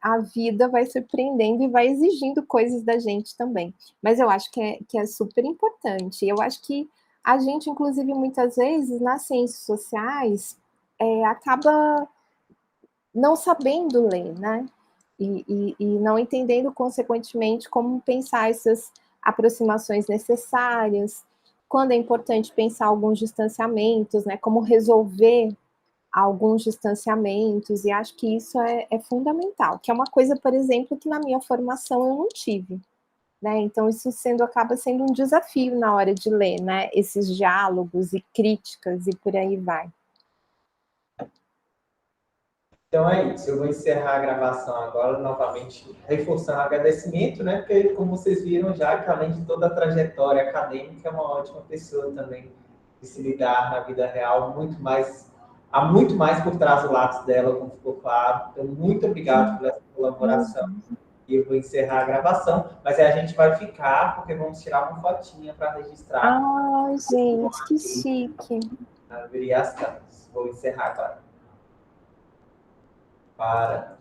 A vida vai surpreendendo e vai exigindo coisas da gente também. Mas eu acho que é super importante. Eu acho que a gente, inclusive, muitas vezes, nas ciências sociais, acaba não sabendo ler, né? E não entendendo, consequentemente, como pensar essas aproximações necessárias, quando é importante pensar alguns distanciamentos, né? Como resolver alguns distanciamentos, e acho que isso é fundamental, que é uma coisa, por exemplo, que na minha formação eu não tive. Né? Então, isso acaba sendo um desafio na hora de ler, né? Esses diálogos e críticas e por aí vai. Então é isso, eu vou encerrar a gravação agora, novamente reforçando o agradecimento, né? Porque, como vocês viram já, que além de toda a trajetória acadêmica, é uma ótima pessoa também de se lidar na vida real, há muito mais por trás do lápis dela, como ficou claro. Então, muito obrigado por essa colaboração. E eu vou encerrar a gravação, mas aí a gente vai ficar, porque vamos tirar uma fotinha para registrar. Ai, gente, que chique. Abrir as câmeras. Vou encerrar agora. Para.